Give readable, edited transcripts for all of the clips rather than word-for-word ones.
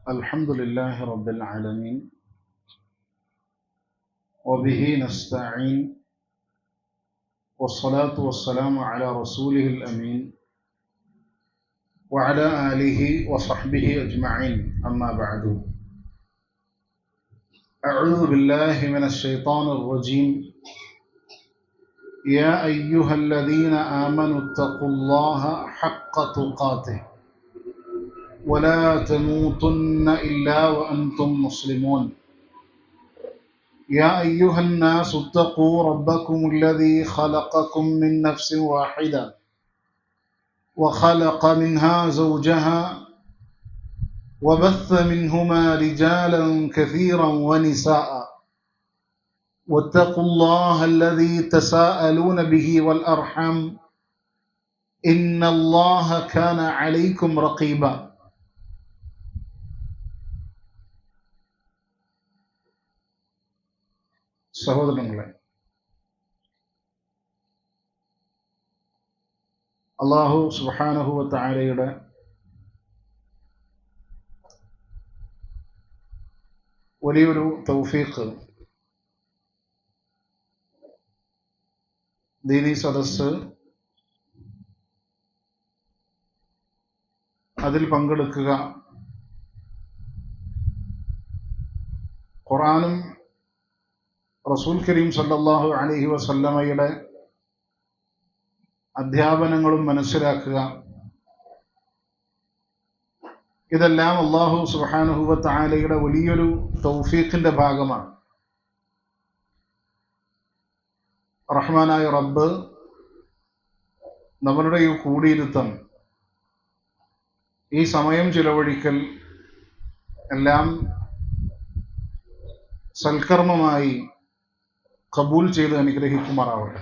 الحمد لله رب العالمين وبه نستعين والصلاة والسلام على رسوله الأمين وعلى آله وصحبه أجمعين أما بعد أعوذ بالله من الشيطان الرجيم يا أيها الذين آمنوا اتقوا الله حق تقاته ولا تموتن إلا وأنتم مسلمون يا أيها الناس اتقوا ربكم الذي خلقكم من نفس واحدة وخلق منها زوجها وبث منهما رجالا كثيرا ونساء واتقوا الله الذي تساءلون به والأرحام إن الله كان عليكم رقيبا സഹോദരങ്ങളെ, അല്ലാഹു സുബ്ഹാനഹു വ തആലയുടെ വലിയൊരു തൗഫീഖ് ദീനി സദസ്സ് അതിൽ പങ്കെടുക്കുക, ഖുർആനും റസൂൽ കരീം സല്ലല്ലാഹു അലൈഹി വസല്ലമയുടെ അധ്യാപനങ്ങളും മനസ്സിലാക്കുക, ഇതെല്ലാം അല്ലാഹു സുബ്ഹാനഹു വ തആലയുടെ വലിയൊരു തൗഫീഖിന്റെ ഭാഗമാണ്. റഹ്മാനായ റബ്ബ് നമ്മളുടെ ഈ കൂടിയിരുത്തം, ഈ സമയം ചിലവഴിക്കൽ എല്ലാം സൽക്കർമ്മമായി കബൂൽ ചെയ്ത് അനുഗ്രഹിക്കുമാറാവട്ടെ.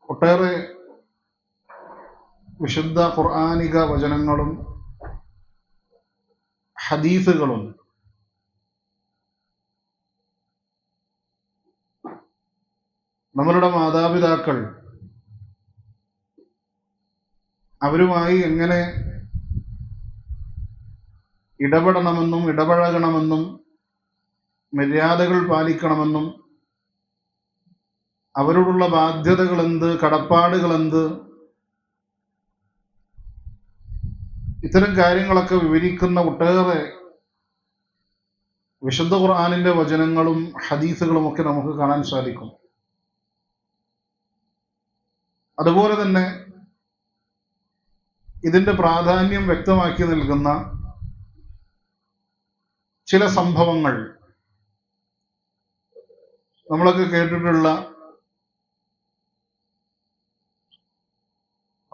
ഒട്ടേറെ വിശുദ്ധ ഖുർആനിക വചനങ്ങളും ഹദീസുകളും നമ്മളുടെ മാതാപിതാക്കൾ അവരുമായി എങ്ങനെ ഇടപെടണമെന്നും ഇടപഴകണമെന്നും മര്യാദകൾ പാലിക്കണമെന്നും അവരോടുള്ള ബാധ്യതകൾ എന്ത്, കടപ്പാടുകൾ എന്ത്, ഇത്തരം കാര്യങ്ങളൊക്കെ വിവരിക്കുന്ന ഒട്ടേറെ വിശുദ്ധ ഖുർആനിന്റെ വചനങ്ങളും ഹദീസുകളും ഒക്കെ നമുക്ക് കാണാൻ സാധിക്കും. അതുപോലെ തന്നെ ഇതിന്റെ പ്രാധാന്യം വ്യക്തമാക്കി നൽകുന്ന ചില സംഭവങ്ങൾ നമ്മളൊക്കെ കേട്ടിട്ടുള്ള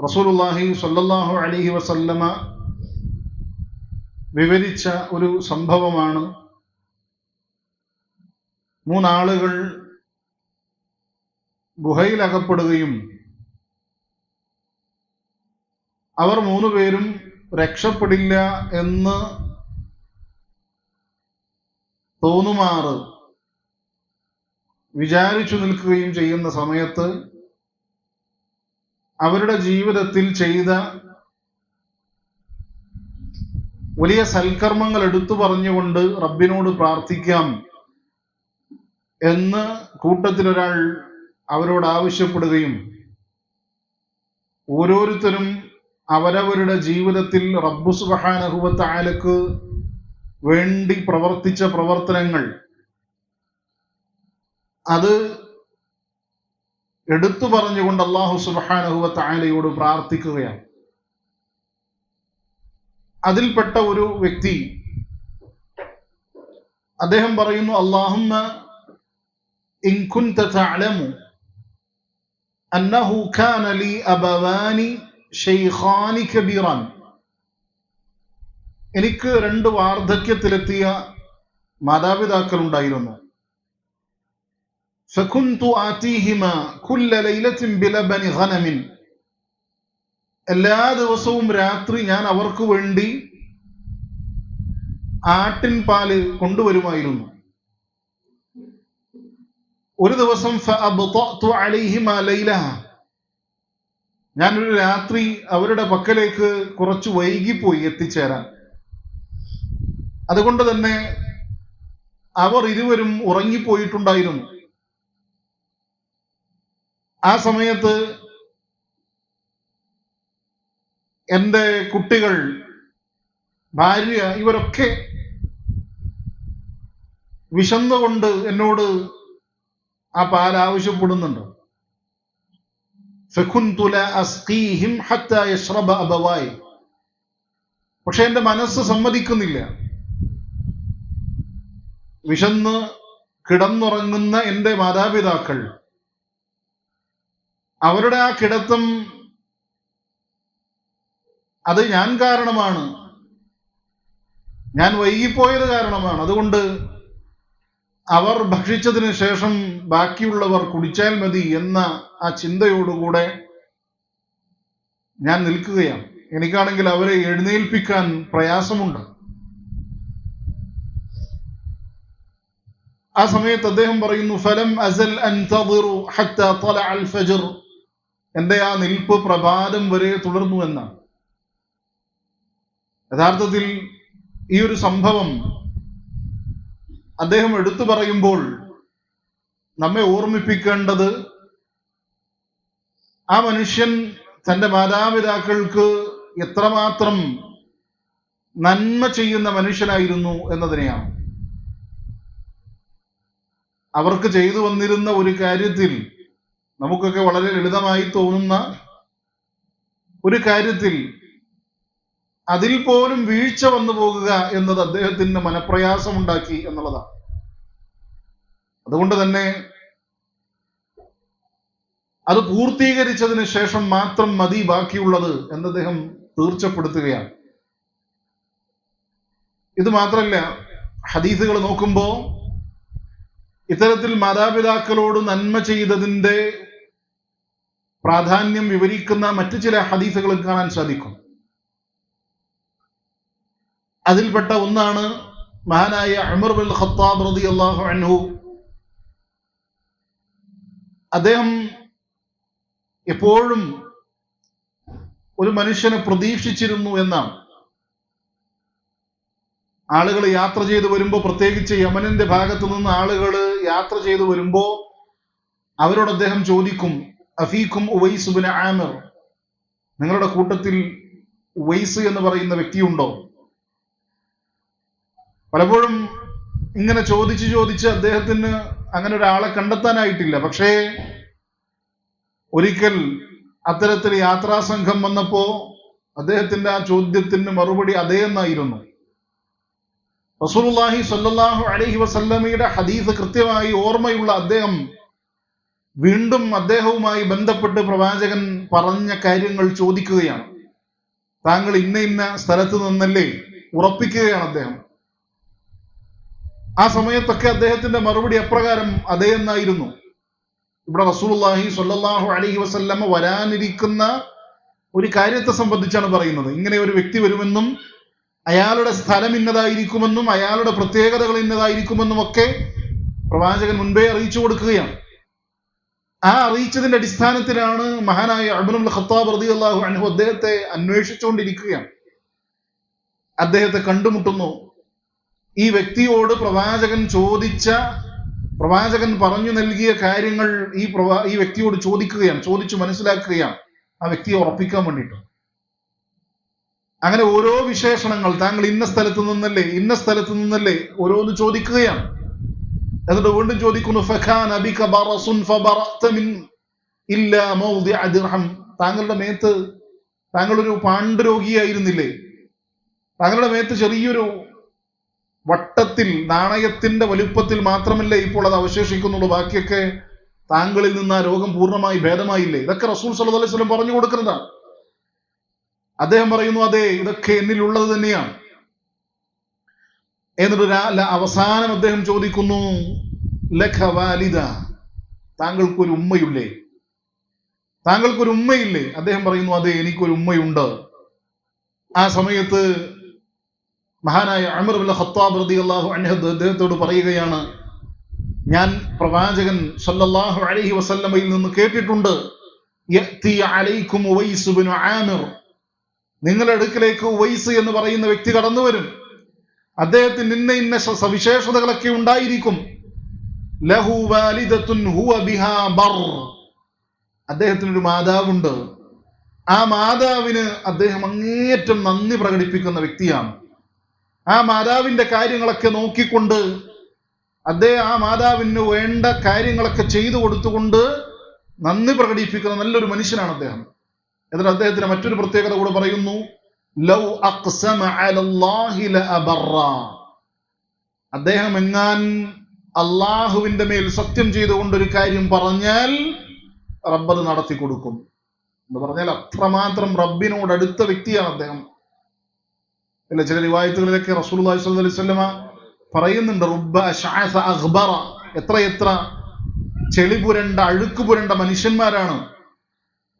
റസൂലുള്ളാഹി സ്വല്ലല്ലാഹു അലൈഹി വസല്ലമ വിവരിച്ച ഒരു സംഭവമാണ്. 3 ആളുകൾ ഗുഹയിലകപ്പെടുകയും അവർ 3 പേരും രക്ഷപ്പെടില്ല എന്ന് തോന്നുമാറ് വിചാരിച്ചു നിൽക്കുകയും ചെയ്യുന്ന സമയത്ത് അവരുടെ ജീവിതത്തിൽ ചെയ്ത വലിയ സൽക്കർമ്മങ്ങൾ എടുത്തു പറഞ്ഞുകൊണ്ട് റബ്ബിനോട് പ്രാർത്ഥിക്കാം എന്ന് കൂട്ടത്തിലൊരാൾ അവരോട് ആവശ്യപ്പെടുകയും ഓരോരുത്തരും അവരവരുടെ ജീവിതത്തിൽ റബ്ബു സുബ്ഹാനഹു വ തആലക്ക് വേണ്ടി പ്രവർത്തിച്ച പ്രവർത്തനങ്ങൾ അത് എടുത്തു പറഞ്ഞുകൊണ്ട് അല്ലാഹു സുബ്ഹാനഹു വ തആലയോട് പ്രാർത്ഥിക്കുകയാണ്. അതിൽപ്പെട്ട ഒരു വ്യക്തി അദ്ദേഹം പറയുന്നു, അല്ലാഹുമ്മ ഇൻ കുൻത തഅലമു അന്നഹു കാന ലി അബവാനി ശൈഖാനി കബീറാൻ, എനിക്ക് 2 വാർദ്ധക്യത്തിലെത്തിയ മാതാപിതാക്കൾ ഉണ്ടായിരുന്നു. ഫകുന്തു ആതീഹിമ കുല്ല ലൈലത്തിൻ ബിലബനി ഗനമിൻ, എല്ലാ ദിവസവും രാത്രി ഞാൻ അവർക്ക് വേണ്ടി ആട്ടിൻ പാല് കൊണ്ടുവരുമായിരുന്നു. ഒരു ദിവസം ഫഅബ്തഅതു അലൈഹിമ ലൈലഹ, ഞാനൊരു രാത്രി അവരുടെ പക്കലേക്ക് കുറച്ച് വൈകിപ്പോയി എത്തിച്ചേരാൻ. അതുകൊണ്ട് തന്നെ അവർ ഇരുവരും ഉറങ്ങിപ്പോയിട്ടുണ്ടായിരുന്നു. ആ സമയത്ത് എൻ്റെ കുട്ടികൾ, ഭാര്യ, ഇവരൊക്കെ വിശന്നുകൊണ്ട് എന്നോട് ആ പാൽ ആവശ്യപ്പെടുന്നുണ്ട്. പക്ഷെ എന്റെ മനസ്സ് സമ്മതിക്കുന്നില്ല. വിശന്ന് കിടന്നുറങ്ങുന്ന എന്റെ മാതാപിതാക്കൾ, അവരുടെ ആ കിടത്തം അത് ഞാൻ കാരണമാണ്, ഞാൻ വൈകിപ്പോയത് കാരണമാണ്. അതുകൊണ്ട് അവർ ഭക്ഷിച്ചതിന് ശേഷം ബാക്കിയുള്ളവർ കുടിച്ചാൽ മതി എന്ന ആ ചിന്തയോടുകൂടെ ഞാൻ നിൽക്കുകയാണ്. എനിക്കാണെങ്കിൽ അവരെ എഴുന്നേൽപ്പിക്കാൻ പ്രയാസമുണ്ട്. ആ സമയത്ത് അദ്ദേഹം പറയുന്നു, ഫലം അസൽ അൻതദിറു ഹത്താ തലഅ അൽ ഫജ്ർ. എന്റെ ആ നിൽപ്പ് പ്രഭാതം വരെ തുടർന്നു എന്നാണ്. യഥാർത്ഥത്തിൽ ഈ ഒരു സംഭവം അദ്ദേഹം എടുത്തു പറയുമ്പോൾ നമ്മെ ഓർമ്മിപ്പിക്കേണ്ടത്, ആ മനുഷ്യൻ തന്റെ മാതാപിതാക്കൾക്ക് എത്രമാത്രം നന്മ ചെയ്യുന്ന മനുഷ്യനായിരുന്നു എന്നതിനെയാണ്. അവർക്ക് ചെയ്തു വന്നിരുന്ന ഒരു കാര്യത്തിൽ, നമുക്കൊക്കെ വളരെ ലളിതമായി തോന്നുന്ന ഒരു കാര്യത്തിൽ, അതിൽ പോലും വീഴ്ച വന്നു പോകുക എന്നത് അദ്ദേഹത്തിന് മനപ്രയാസമുണ്ടാക്കി എന്നുള്ളതാണ്. അതുകൊണ്ട് തന്നെ അത് പൂർത്തീകരിച്ചതിന് ശേഷം മാത്രം മതി ബാക്കിയുള്ളത് എന്ന് അദ്ദേഹം തീർച്ചപ്പെടുത്തുകയാണ്. ഇത് മാത്രമല്ല, ഹദീസുകൾ നോക്കുമ്പോൾ ഇത്തരത്തിൽ മാതാപിതാക്കളോട് നന്മ ചെയ്തതിന്റെ പ്രാധാന്യം വിവരിക്കുന്ന മറ്റു ചില ഹദീസുകൾ കാണാൻ സാധിക്കും. അതിൽപ്പെട്ട ഒന്നാണ് മഹാനായ ഉമർ ബിൻ ഖത്താബ് റളിയല്ലാഹു അൻഹു. അദ്ദേഹം എപ്പോഴും ഒരു മനുഷ്യനെ പ്രതീക്ഷിച്ചിരുന്നു എന്നാണ്. ആളുകൾ യാത്ര ചെയ്തു വരുമ്പോൾ, പ്രത്യേകിച്ച് യമനിന്റെ ഭാഗത്തു നിന്ന് ആളുകൾ യാത്ര ചെയ്തു വരുമ്പോൾ അവരോട് അദ്ദേഹം ചോദിക്കും, അഫീക്കും ഉവൈസ് ഇബ്നു ആമിർ, നിങ്ങളുടെ കൂട്ടത്തിൽ ഉവൈസ് എന്ന് പറയുന്ന വ്യക്തിയുണ്ടോ? പലപ്പോഴും ഇങ്ങനെ ചോദിച്ച് അദ്ദേഹത്തിന് അങ്ങനെ ഒരാളെ കണ്ടെത്താനായിട്ടില്ല. പക്ഷേ ഒരിക്കൽ അത്തരത്തിൽ യാത്രാസംഘം വന്നപ്പോ അദ്ദേഹത്തിന്റെ ആ ചോദ്യത്തിന് മറുപടി അതേ എന്നായിരുന്നു. റസൂലുള്ളാഹി സ്വല്ലല്ലാഹു അലൈഹി വസല്ലമയുടെ ഹദീസ് കൃത്യമായി ഓർമ്മയുള്ള അദ്ദേഹം വീണ്ടും അദ്ദേഹവുമായി ബന്ധപ്പെട്ട് പ്രവാചകൻ പറഞ്ഞ കാര്യങ്ങൾ ചോദിക്കുകയാണ്. താങ്കൾ ഇന്ന സ്ഥലത്ത് നിന്നല്ലേ? ഉറപ്പിക്കുകയാണ് അദ്ദേഹം. ആ സമയത്തൊക്കെ അദ്ദേഹത്തിന്റെ മറുപടി എപ്രകാരം അതേ എന്നായിരുന്നു. ഇവിടെ റസൂലുള്ളാഹി സ്വല്ലല്ലാഹു അലൈഹി വസല്ലമ വരാനിരിക്കുന്ന ഒരു കാര്യത്തെ സംബന്ധിച്ചാണ് പറയുന്നത്. ഇങ്ങനെ ഒരു വ്യക്തി വരുമെന്നും അയാളുടെ സ്ഥലം ഇന്നതായിരിക്കുമെന്നും അയാളുടെ പ്രത്യേകതകൾ ഇന്നതായിരിക്കുമെന്നും ഒക്കെ പ്രവാചകൻ മുൻപേ അറിയിച്ചു കൊടുക്കുകയാണ്. ആ അറിയിച്ചതിന്റെ അടിസ്ഥാനത്തിലാണ് മഹാനായ ഉമർ ഇബ്നുൽ ഖത്താബ് റളിയല്ലാഹു അൻഹു അദ്ദേഹത്തെ അന്വേഷിച്ചുകൊണ്ടിരിക്കുകയാണ്. അദ്ദേഹത്തെ കണ്ടുമുട്ടുന്നു. ഈ വ്യക്തിയോട് പ്രവാചകൻ പറഞ്ഞു നൽകിയ കാര്യങ്ങൾ ഈ വ്യക്തിയോട് ചോദിക്കുകയാണ്, ചോദിച്ചു മനസ്സിലാക്കുകയാണ്, ആ വ്യക്തിയെ ഉറപ്പിക്കാൻ വേണ്ടിയിട്ട്. അങ്ങനെ ഓരോ വിശേഷണങ്ങൾ, താങ്കൾ ഇന്ന സ്ഥലത്ത് നിന്നല്ലേ ഓരോന്ന് ചോദിക്കുകയാണ്. എന്നിട്ട് വീണ്ടും ചോദിക്കുന്നു, ഫഖാന ബിക ബറസുൻ ഫബറഅത മിൻ ഇല്ലാ മൗദിഅ ദിർഹം. താങ്കളുടെ മേത്ത് താങ്കളൊരു പാണ്ഡുരോഗിയായിരുന്നില്ലേ? താങ്കളുടെ മേത്ത് ചെറിയൊരു വട്ടത്തിൽ, നാണയത്തിന്റെ വലുപ്പത്തിൽ മാത്രമല്ലേ ഇപ്പോൾ അത് അവശേഷിക്കുന്നുള്ളൂ, ബാക്കിയൊക്കെ താങ്കളിൽ നിന്ന് ആ രോഗം പൂർണ്ണമായി ഭേദമായില്ലേ? ഇതൊക്കെ റസൂൽ സല്ലല്ലാഹു അലൈഹി വസല്ലം പറഞ്ഞു കൊടുക്കുന്നതാണ്. അദ്ദേഹം പറയുന്നു, അതെ, ഇതൊക്കെ എന്നിലുള്ളത് തന്നെയാണ്. എന്നിട്ട് അവസാനം അദ്ദേഹം ചോദിക്കുന്നു, ലക വാലിദ, താങ്കൾക്കൊരു ഉമ്മയില്ലേ? അദ്ദേഹം പറയുന്നു, അതെ, എനിക്കൊരു ഉമ്മയുണ്ട്. ആ സമയത്ത് മഹാനായ ഉമർ ഇബ്നുൽ ഖത്താബ് റളിയല്ലാഹു അൻഹു അദ്ദേഹത്തോട് പറയുകയാണ്, ഞാൻ പ്രവാചകൻ സല്ലല്ലാഹു അലൈഹി വസല്ലമയിൽ നിന്ന് കേട്ടിട്ടുണ്ട്, യഅതി അലൈക്കും ഉവൈസ് ഇബ്നു ആമിർ, നിങ്ങളുടെ അടുക്കിലേക്ക് ഉവൈസ് എന്ന് പറയുന്ന വ്യക്തി കടന്നു വരും. അദ്ദേഹത്തിന് ഇന്ന ഇന്ന സവിശേഷതകളൊക്കെ ഉണ്ടായിരിക്കും. ലഹു വാലിദത്തുൻ ഹുവ ബിഹാ ബർ, അദ്ദേഹത്തിനൊരു മാതാവുണ്ട്. ആ മാതാവിന് അദ്ദേഹം അങ്ങേയറ്റം നന്ദി പ്രകടിപ്പിക്കുന്ന വ്യക്തിയാണ്. ആ മാതാവിന്റെ കാര്യങ്ങളൊക്കെ നോക്കിക്കൊണ്ട് അദ്ദേഹം ആ മാതാവിന് വേണ്ട കാര്യങ്ങളൊക്കെ ചെയ്തു കൊടുത്തുകൊണ്ട് നന്ദി പ്രകടിപ്പിക്കുന്ന നല്ലൊരു മനുഷ്യനാണ് അദ്ദേഹം. എന്നിട്ട് അദ്ദേഹത്തിന് മറ്റൊരു പ്രത്യേകത കൂടെ പറയുന്നു, ലൗ അഖ്സമ അലല്ലാഹി ലഅബറ, അദ്ദേഹം എങ്ങാൻ അള്ളാഹുവിന്റെ മേൽ സത്യം ചെയ്തുകൊണ്ടൊരു കാര്യം പറഞ്ഞാൽ റബ്ബ് നടത്തി കൊടുക്കും എന്ന് പറഞ്ഞാൽ അത്രമാത്രം റബ്ബിനോട് അടുത്ത വ്യക്തിയാണ് അദ്ദേഹം. അല്ല, ചില റിവായത്തുകളിലൊക്കെ റസൂലുള്ളാഹി സ്വല്ലല്ലാഹു അലൈഹി വസല്ലമ പറയുന്നുണ്ട്, റുബ്ബ അശ്അസ അഖ്ബറ, എത്ര ചെളി പുരണ്ട അഴുക്ക് പുരണ്ട മനുഷ്യന്മാരാണ്.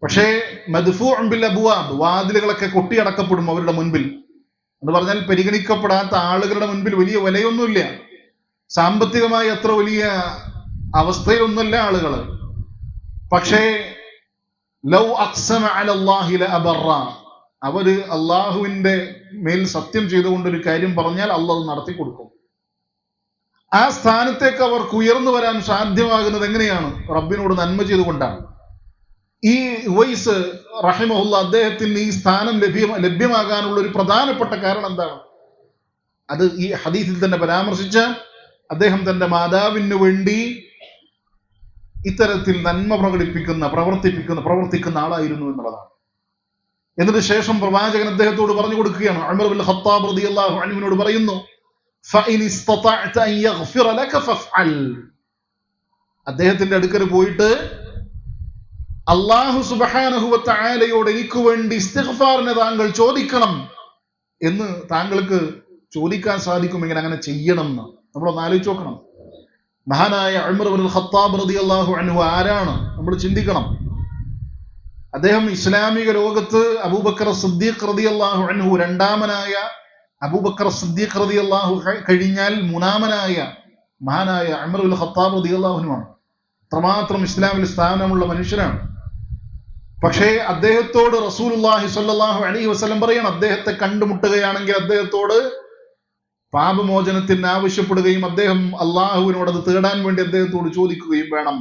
പക്ഷേ മദ്ഫൂഉൻ ബിൽ അബ്വാബ്, വാതിലുകളൊക്കെ കൊട്ടിയടക്കപ്പെടും അവരുടെ മുൻപിൽ. എന്ന് പറഞ്ഞാൽ പരിഗണിക്കപ്പെടാത്ത ആളുകളുടെ മുൻപിൽ വലിയ വിലയൊന്നുമില്ല, സാമ്പത്തികമായി അത്ര വലിയ അവസ്ഥയിലൊന്നുമല്ല ആളുകൾ. പക്ഷേ ലൗ അഖ്സമ അലല്ലാഹി ലഅബറ, അവര് അള്ളാഹുവിന്റെ മേൽ സത്യം ചെയ്തുകൊണ്ടൊരു കാര്യം പറഞ്ഞാൽ അള്ളാഹു നടത്തി കൊടുക്കും. ആ സ്ഥാനത്തേക്ക് അവർക്ക് ഉയർന്നു വരാൻ സാധ്യമാകുന്നത് എങ്ങനെയാണ്? റബ്ബിനോട് നന്മ ചെയ്തുകൊണ്ടാണ്. ഈ ഉവൈസ് റഹിമഹുല്ലാ, അദ്ദേഹത്തിന് ഈ സ്ഥാനം ലഭ്യമാകാനുള്ള ഒരു പ്രധാനപ്പെട്ട കാരണം എന്താണ്? അത് ഈ ഹദീസിൽ തന്നെ പരാമർശിച്ച അദ്ദേഹം തന്റെ മാതാവിന് വേണ്ടി ഇത്തരത്തിൽ നന്മ പ്രവർത്തിക്കുന്ന ആളായിരുന്നു എന്നുള്ളതാണ്. എന്നിട്ട് ശേഷം പ്രവാചകൻ അദ്ദേഹത്തോട് പറഞ്ഞു കൊടുക്കുകയാണ്. ഉമർ ഇബ്നുൽ ഖത്താബ് റളിയല്ലാഹു അൻഹുവിനോട് പറയുന്നു, ഫഇൻ ഇസ്തതഅത അൻ യഗ്ഫിറ ലക ഫഫ്അൽ, അദ്ദേഹത്തിന്റെ അടുക്കൽ പോയിട്ട് അല്ലാഹു സുബ്ഹാനഹു വ തആലയോട് എനിക്ക് വേണ്ടി ഇസ്തിഗ്ഫാറിനെ താങ്കൾ ചോദിക്കണം എന്ന് താങ്കൾക്ക് ചോദിക്കാൻ സാധിക്കുമെങ്കിൽ അങ്ങനെ ചെയ്യണം എന്ന് നമ്മളൊന്ന് ആലോചിച്ച് നോക്കണം. മഹാനായ ഉമർ ഇബ്നുൽ ഖത്താബ് റളിയല്ലാഹു അൻഹു ആരാണ്? നമ്മൾ ചിന്തിക്കണം. അദ്ദേഹം ഇസ്ലാമിക ലോകത്ത് അബൂബക്കർ സിദ്ദീഖ് റളിയല്ലാഹു അൻഹു, രണ്ടാമനായ അബൂബക്കർ സിദ്ദീഖ് റളിയല്ലാഹു കഴിഞ്ഞാൽ മൂന്നാമനായ മഹാനായ ഉമർ ഇബ്നുൽ ഖത്താബ് റളിയല്ലാഹു അൻഹുവാണ്. അത്രമാത്രം ഇസ്ലാമിൽ സ്ഥാനമുള്ള മനുഷ്യനാണ്. പക്ഷേ അദ്ദേഹത്തോട് റസൂലുള്ളാഹി സ്വല്ലല്ലാഹു അലൈഹി വസല്ലം പറയണം, അദ്ദേഹത്തെ കണ്ടുമുട്ടുകയാണെങ്കിൽ അദ്ദേഹത്തോട് പാപമോചനത്തിന് ആവശ്യപ്പെടുകയും അദ്ദേഹം അള്ളാഹുവിനോട് അത് തേടാൻ വേണ്ടി അദ്ദേഹത്തോട് ചോദിക്കുകയും വേണം.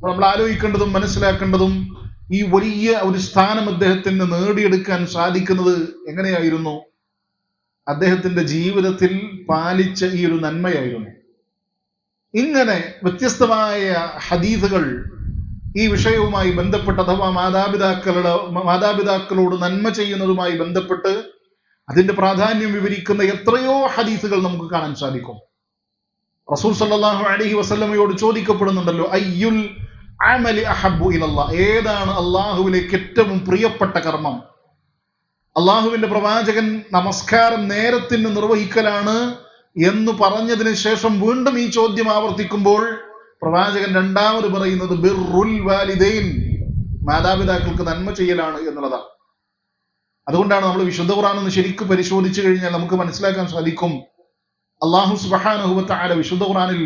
നമ്മൾ ആലോചിക്കേണ്ടതും മനസ്സിലാക്കേണ്ടതും ഈ വലിയ ഒരു സ്ഥാനം അദ്ദേഹത്തിന് നേടിയെടുക്കാൻ സാധിക്കുന്നത് എങ്ങനെയായിരുന്നു? അദ്ദേഹത്തിന്റെ ജീവിതത്തിൽ പാലിച്ച ഈ ഒരു നന്മയായിരുന്നു. ഇങ്ങനെ വ്യത്യസ്തമായ ഹദീസുകൾ ഈ വിഷയവുമായി ബന്ധപ്പെട്ട്, അഥവാ മാതാപിതാക്കളോട് നന്മ ചെയ്യുന്നതുമായി ബന്ധപ്പെട്ട് അതിന്റെ പ്രാധാന്യം വിവരിക്കുന്ന എത്രയോ ഹദീസുകൾ നമുക്ക് കാണാൻ സാധിക്കും. റസൂൽ സല്ലല്ലാഹു അലൈഹി വസല്ലമയോട് ചോദിക്കപ്പെടുന്നുണ്ടല്ലോ, അയ്യുൽ അമലി അഹബ്ബു ഇലല്ലാഹ്, ഏതാണ് അള്ളാഹുവിലേക്ക് ഏറ്റവും പ്രിയപ്പെട്ട കർമ്മം? അള്ളാഹുവിന്റെ പ്രവാചകൻ നമസ്കാരം നേരത്തിന് നിർവഹിക്കലാണ് എന്ന് പറഞ്ഞതിന് ശേഷം വീണ്ടും ഈ ചോദ്യം ആവർത്തിക്കുമ്പോൾ പ്രവാചകൻ രണ്ടാമത് പറയുന്നത് ബിർറുൽ വാലിദൈൻ, മാതാപിതാക്കൾക്ക് നന്മ ചെയ്യലാണ് എന്നുള്ളതാണ്. അതുകൊണ്ടാണ് നമ്മൾ വിശുദ്ധ ഖുർആൻ ഒന്ന് ശരിക്കും പരിശോധിച്ചു കഴിഞ്ഞാൽ നമുക്ക് മനസ്സിലാക്കാൻ സാധിക്കും, അല്ലാഹു സുബ്ഹാനഹു വ തആല വിശുദ്ധ ഖുർആനിൽ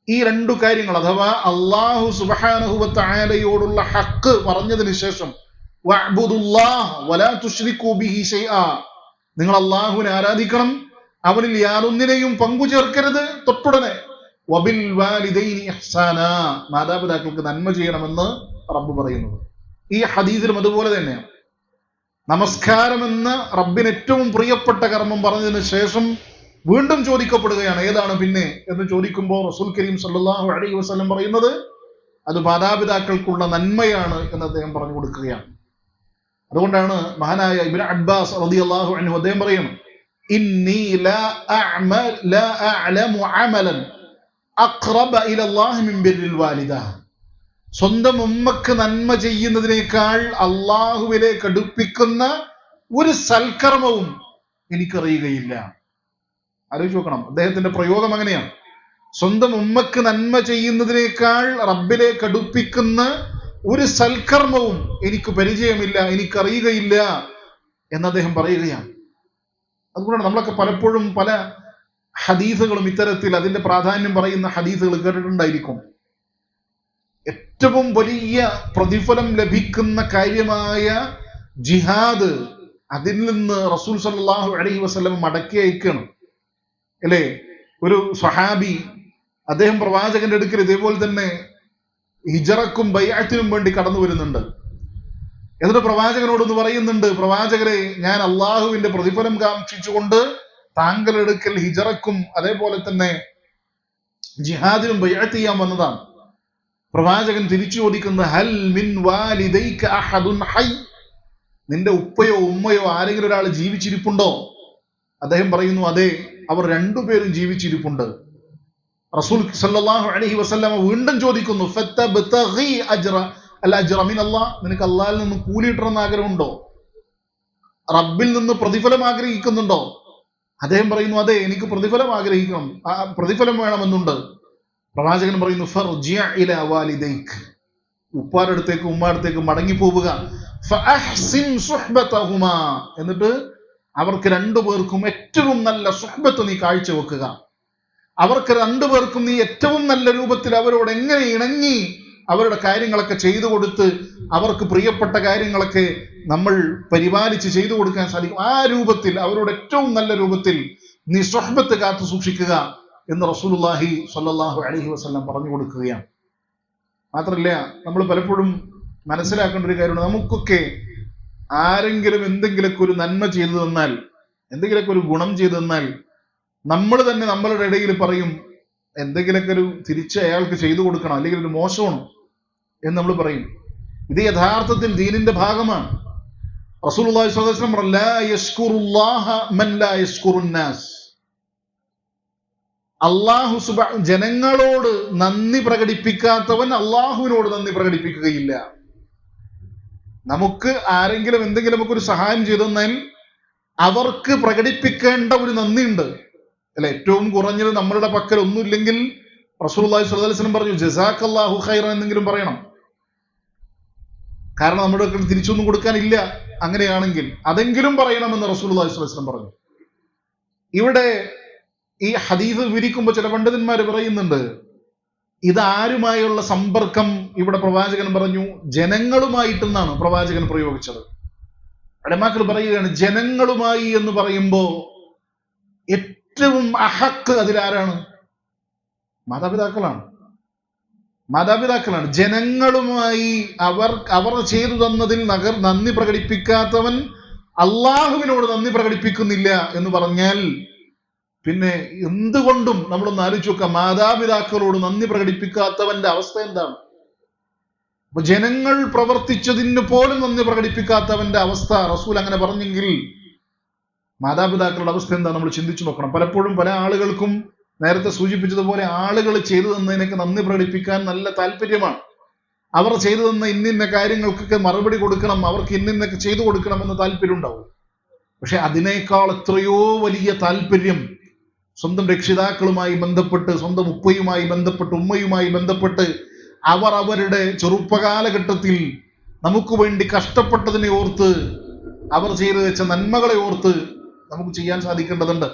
ഈ രണ്ടു കാര്യങ്ങൾ, അഥവാ അല്ലാഹു സുബ്ഹാനഹു വ തആലയോടുള്ള ഹഖ് പറഞ്ഞതിന് ശേഷം വഅബ്ദുല്ലാഹ വലാ തുശ്രികൂ ബിഹി ശൈആ, നിങ്ങൾ അല്ലാഹുവിനെ ആരാധിക്കണം, അവനിൽ യാതൊന്നിനെയും പങ്കു ചേർക്കരുത്. തൊട്ടുടനെ വബിൽ വാലിദൈനി ഇഹ്സാനാ, മാതാപിതാക്കൾക്ക് നന്മ ചെയ്യണമെന്ന് റബ്ബ് പറയുന്നത്. ഈ ഹദീസിലും അതുപോലെ തന്നെയാണ്. നമസ്കാരം എന്ന റബ്ബിന് ഏറ്റവും പ്രിയപ്പെട്ട കർമ്മം പറഞ്ഞതിന് ശേഷം വീണ്ടും ചോദിക്കപ്പെടുകയാണ്, ഏതാണ് പിന്നെ എന്ന് ചോദിക്കുമ്പോൾ റസൂൽ കരീം സല്ലല്ലാഹു അലൈഹി വസല്ലം പറയുന്നത് അത് മാതാപിതാക്കൾക്കുള്ള നന്മയാണ് എന്ന് അദ്ദേഹം പറഞ്ഞു കൊടുക്കുകയാണ്. അതുകൊണ്ടാണ് മഹാനായ ഇബ്നു അബ്ബാസ് റളിയല്ലാഹു അൻഹു അദ്ദേഹം പറയുന്നു, ഇന്നി ലാ അഅലമു അമലൻ അഖ്റബ ഇലല്ലാഹി മിൻ ബിർരിൽ വാലിദ, സ്വന്തം ഉമ്മക്ക് നന്മ ചെയ്യുന്നതിനേക്കാൾ അള്ളാഹുവിലേക്ക് അടുപ്പിക്കുന്ന ഒരു സൽക്കർമ്മവും എനിക്കറിയുകയില്ല. ആലോചിച്ച് നോക്കണം, അദ്ദേഹത്തിന്റെ പ്രയോഗം അങ്ങനെയാണ്. സ്വന്തം ഉമ്മക്ക് നന്മ ചെയ്യുന്നതിനേക്കാൾ റബ്ബിലേക്ക് അടുപ്പിക്കുന്ന ഒരു സൽക്കർമ്മവും എനിക്ക് പരിചയമില്ല, എനിക്കറിയുകയില്ല എന്ന് അദ്ദേഹം പറയുകയാണ്. അതുകൊണ്ടാണ് നമ്മളൊക്കെ പലപ്പോഴും പല ഹദീസുകളും ഇത്തരത്തിൽ അതിന്റെ പ്രാധാന്യം പറയുന്ന ഹദീസുകൾ കേട്ടിട്ടുണ്ടായിരിക്കും. ഏറ്റവും വലിയ പ്രതിഫലം ലഭിക്കുന്ന കാര്യമായ ജിഹാദ്, അതിൽ നിന്ന് റസൂൽ സല്ലല്ലാഹു അലൈഹി വസല്ലം മടക്കി അയക്കണം. അല്ലേ? ഒരു സ്വഹാബി അദ്ദേഹം പ്രവാചകന്റെ അടുക്കൽ ഇതേപോലെ തന്നെ ഹിജറക്കും ബൈഅത്തിനും വേണ്ടി കടന്നു വരുന്നുണ്ട്. എന്നിട്ട് പ്രവാചകനോടൊന്ന് പറയുന്നുണ്ട്, പ്രവാചകരെ, ഞാൻ അള്ളാഹുവിന്റെ പ്രതിഫലം കാക്ഷിച്ചുകൊണ്ട് താങ്കളുടെ അടുക്കൽ ഹിജറക്കും അതേപോലെ തന്നെ ജിഹാദിനും ബൈഅത്ത് ചെയ്യാൻ വന്നതാണ്. പ്രവാചകൻ തിരിച്ചു ചോദിക്കുന്നത്, ഹൽ മിൻ വാലിദൈക അഹദുൻ ഹൈ, നിന്റെ ഉപ്പയോ ഉമ്മയോ ആരെങ്കിലും ഒരാൾ ജീവിച്ചിരിപ്പുണ്ടോ? അദ്ദേഹം പറയുന്നു, അതെ, അവർ രണ്ടുപേരും ജീവിച്ചിരിപ്പുണ്ട്. റസൂൽ സല്ലല്ലാഹു അലൈഹി വസല്ലമ വീണ്ടും ചോദിക്കുന്നു, ഫതബ്തഗി അൽ-അജ്റ മിൻ അല്ലാഹ്, നിനക്ക് അല്ലാഹുവിൽ നിന്ന് കൂലി കിട്ടണമെന്ന് ആഗ്രഹമുണ്ടോ? റബ്ബിൽ നിന്ന് പ്രതിഫലം ആഗ്രഹിക്കുന്നുണ്ടോ? അദ്ദേഹം പറയുന്നു, അതെ, എനിക്ക് പ്രതിഫലം ആഗ്രഹിക്കണം, പ്രതിഫലം വേണമെന്നുണ്ട്. പ്രവാചകൻ പറയുന്നു, ഫർജിഅ ഇലാ വാലിദൈക്, ഉപ്പാരുടെ അടുത്തേക്ക് ഉമ്മാരുടെ അടുത്തേക്ക് മടങ്ങി പോവുക. ഫഅഹ്സിൻ സുഹ്ബതഹുമാ, എന്നിട്ട് അവർക്ക് രണ്ടുപേർക്കും ഏറ്റവും നല്ല സുഹ്ബത്ത് നീ കാഴ്ചവെക്കുക. അവർക്ക് രണ്ടുപേർക്കും നീ ഏറ്റവും നല്ല രൂപത്തിൽ അവരോട് എങ്ങനെ ഇണങ്ങി അവരുടെ കാര്യങ്ങളൊക്കെ ചെയ്തു കൊടുത്ത് അവർക്ക് പ്രിയപ്പെട്ട കാര്യങ്ങളൊക്കെ നമ്മൾ പരിപാലിച്ച് ചെയ്തു കൊടുക്കാൻ സാധിക്കും. ആ രൂപത്തിൽ അവരോട് ഏറ്റവും നല്ല രൂപത്തിൽ നീ സുഹ്ബത്ത് കാത്തു സൂക്ഷിക്കുക എന്ന് റസൂലുള്ളാഹി സ്വല്ലല്ലാഹു അലൈഹി വസല്ലം പറഞ്ഞു കൊടുക്കുകയാണ്. മാത്രമല്ല, നമ്മൾ പലപ്പോഴും മനസ്സിലാക്കേണ്ട ഒരു കാര്യമാണ്, നമുക്കൊക്കെ ആരെങ്കിലും എന്തെങ്കിലുമൊക്കെ ഒരു നന്മ ചെയ്തു തന്നാൽ, എന്തെങ്കിലുമൊക്കെ ഒരു ഗുണം ചെയ്തു തന്നാൽ, നമ്മൾ തന്നെ നമ്മളുടെ ഇടയിൽ പറയും, എന്തെങ്കിലുമൊക്കെ ഒരു തിരിച്ച് അയാൾക്ക് ചെയ്തു കൊടുക്കണം, അല്ലെങ്കിൽ ഒരു മോശമാണ് എന്ന് നമ്മൾ പറയും. ഇത് യഥാർത്ഥത്തിൽ ദീനിന്റെ ഭാഗമാണ്. റസൂലുള്ളാഹി സ്വല്ലല്ലാഹു അലൈഹി വസല്ലം ലാ യശ്കുറുല്ലാഹ മൻ ലാ യശ്കുറുൻ നാസ്, ജനങ്ങളോട് നന്ദി പ്രകടിപ്പിക്കാത്തവൻ അള്ളാഹുവിനോട് നന്ദി പ്രകടിപ്പിക്കുകയില്ല. നമുക്ക് ആരെങ്കിലും എന്തെങ്കിലുമൊക്കെ ഒരു സഹായം ചെയ്തു തന്നാൽ അവർക്ക് പ്രകടിപ്പിക്കേണ്ട ഒരു നന്ദിയുണ്ട്, അല്ല? ഏറ്റവും കുറഞ്ഞത് നമ്മളുടെ പക്കൽ ഒന്നുമില്ലെങ്കിൽ റസൂലുള്ളാഹി സ്വല്ലല്ലാഹു അലൈഹി വസല്ലം പറഞ്ഞു, ജസാക്കല്ലാഹു ഖൈറൻ എന്നെങ്കിലും പറയണം. കാരണം നമ്മുടെ പക്കൽ തിരിച്ചൊന്നും കൊടുക്കാനില്ല. അങ്ങനെയാണെങ്കിൽ അതെങ്കിലും പറയണമെന്ന് റസൂലുള്ളാഹി സ്വല്ലല്ലാഹു അലൈഹി വസല്ലം പറഞ്ഞു. ഇവിടെ ഈ ഹദീസ് വിവരിക്കുമ്പോൾ ചില പണ്ഡിതന്മാർ പറയുന്നുണ്ട്, ഇതാരുമായുള്ള സമ്പർക്കം ഇവിടെ പ്രവാചകൻ പറഞ്ഞു, ജനങ്ങളുമായിട്ടെന്നാണ് പ്രവാചകൻ പ്രയോഗിച്ചത്. ഉലമാക്കൾ പറയുകയാണ്, ജനങ്ങളുമായി എന്ന് പറയുമ്പോ ഏറ്റവും അഹക്ക് അതിലാരാണ്? മാതാപിതാക്കളാണ്. ജനങ്ങളുമായി അവർ ചെയ്തു തന്നതിൽ നന്ദി പ്രകടിപ്പിക്കാത്തവൻ അള്ളാഹുവിനോട് നന്ദി പ്രകടിപ്പിക്കുന്നില്ല എന്ന് പറഞ്ഞാൽ പിന്നെ എന്തുകൊണ്ടും നമ്മളൊന്ന് ആലോചിച്ച് നോക്കാം, മാതാപിതാക്കളോട് നന്ദി പ്രകടിപ്പിക്കാത്തവന്റെ അവസ്ഥ എന്താണ്? അപ്പൊ ജനങ്ങൾ പ്രവർത്തിച്ചതിന് പോലും നന്ദി പ്രകടിപ്പിക്കാത്തവന്റെ അവസ്ഥ റസൂൽ അങ്ങനെ പറഞ്ഞെങ്കിൽ മാതാപിതാക്കളുടെ അവസ്ഥ എന്താ നമ്മൾ ചിന്തിച്ചു നോക്കണം. പലപ്പോഴും പല ആളുകൾക്കും നേരത്തെ സൂചിപ്പിച്ചതുപോലെ ആളുകൾ ചെയ്തു തന്നതിനൊക്കെ നന്ദി പ്രകടിപ്പിക്കാൻ നല്ല താല്പര്യമാണ്. അവർ ചെയ്തു തന്ന ഇന്നിന്ന കാര്യങ്ങൾക്കൊക്കെ മറുപടി കൊടുക്കണം, അവർക്ക് ഇന്നിന്നൊക്കെ ചെയ്തു കൊടുക്കണമെന്ന് താല്പര്യം ഉണ്ടാവും. പക്ഷെ അതിനേക്കാൾ എത്രയോ വലിയ താല്പര്യം സ്വന്തം രക്ഷിതാക്കളുമായി ബന്ധപ്പെട്ട്, സ്വന്തം ഉപ്പയുമായി ബന്ധപ്പെട്ട്, ഉമ്മയുമായി ബന്ധപ്പെട്ട് അവർ അവരുടെ ചെറുപ്പകാലഘട്ടത്തിൽ നമുക്ക് വേണ്ടി കഷ്ടപ്പെട്ടതിനെ ഓർത്ത്, അവർ ചെയ്തു വെച്ച നന്മകളെ ഓർത്ത് നമുക്ക് ചെയ്യാൻ സാധിക്കേണ്ടതുണ്ട്.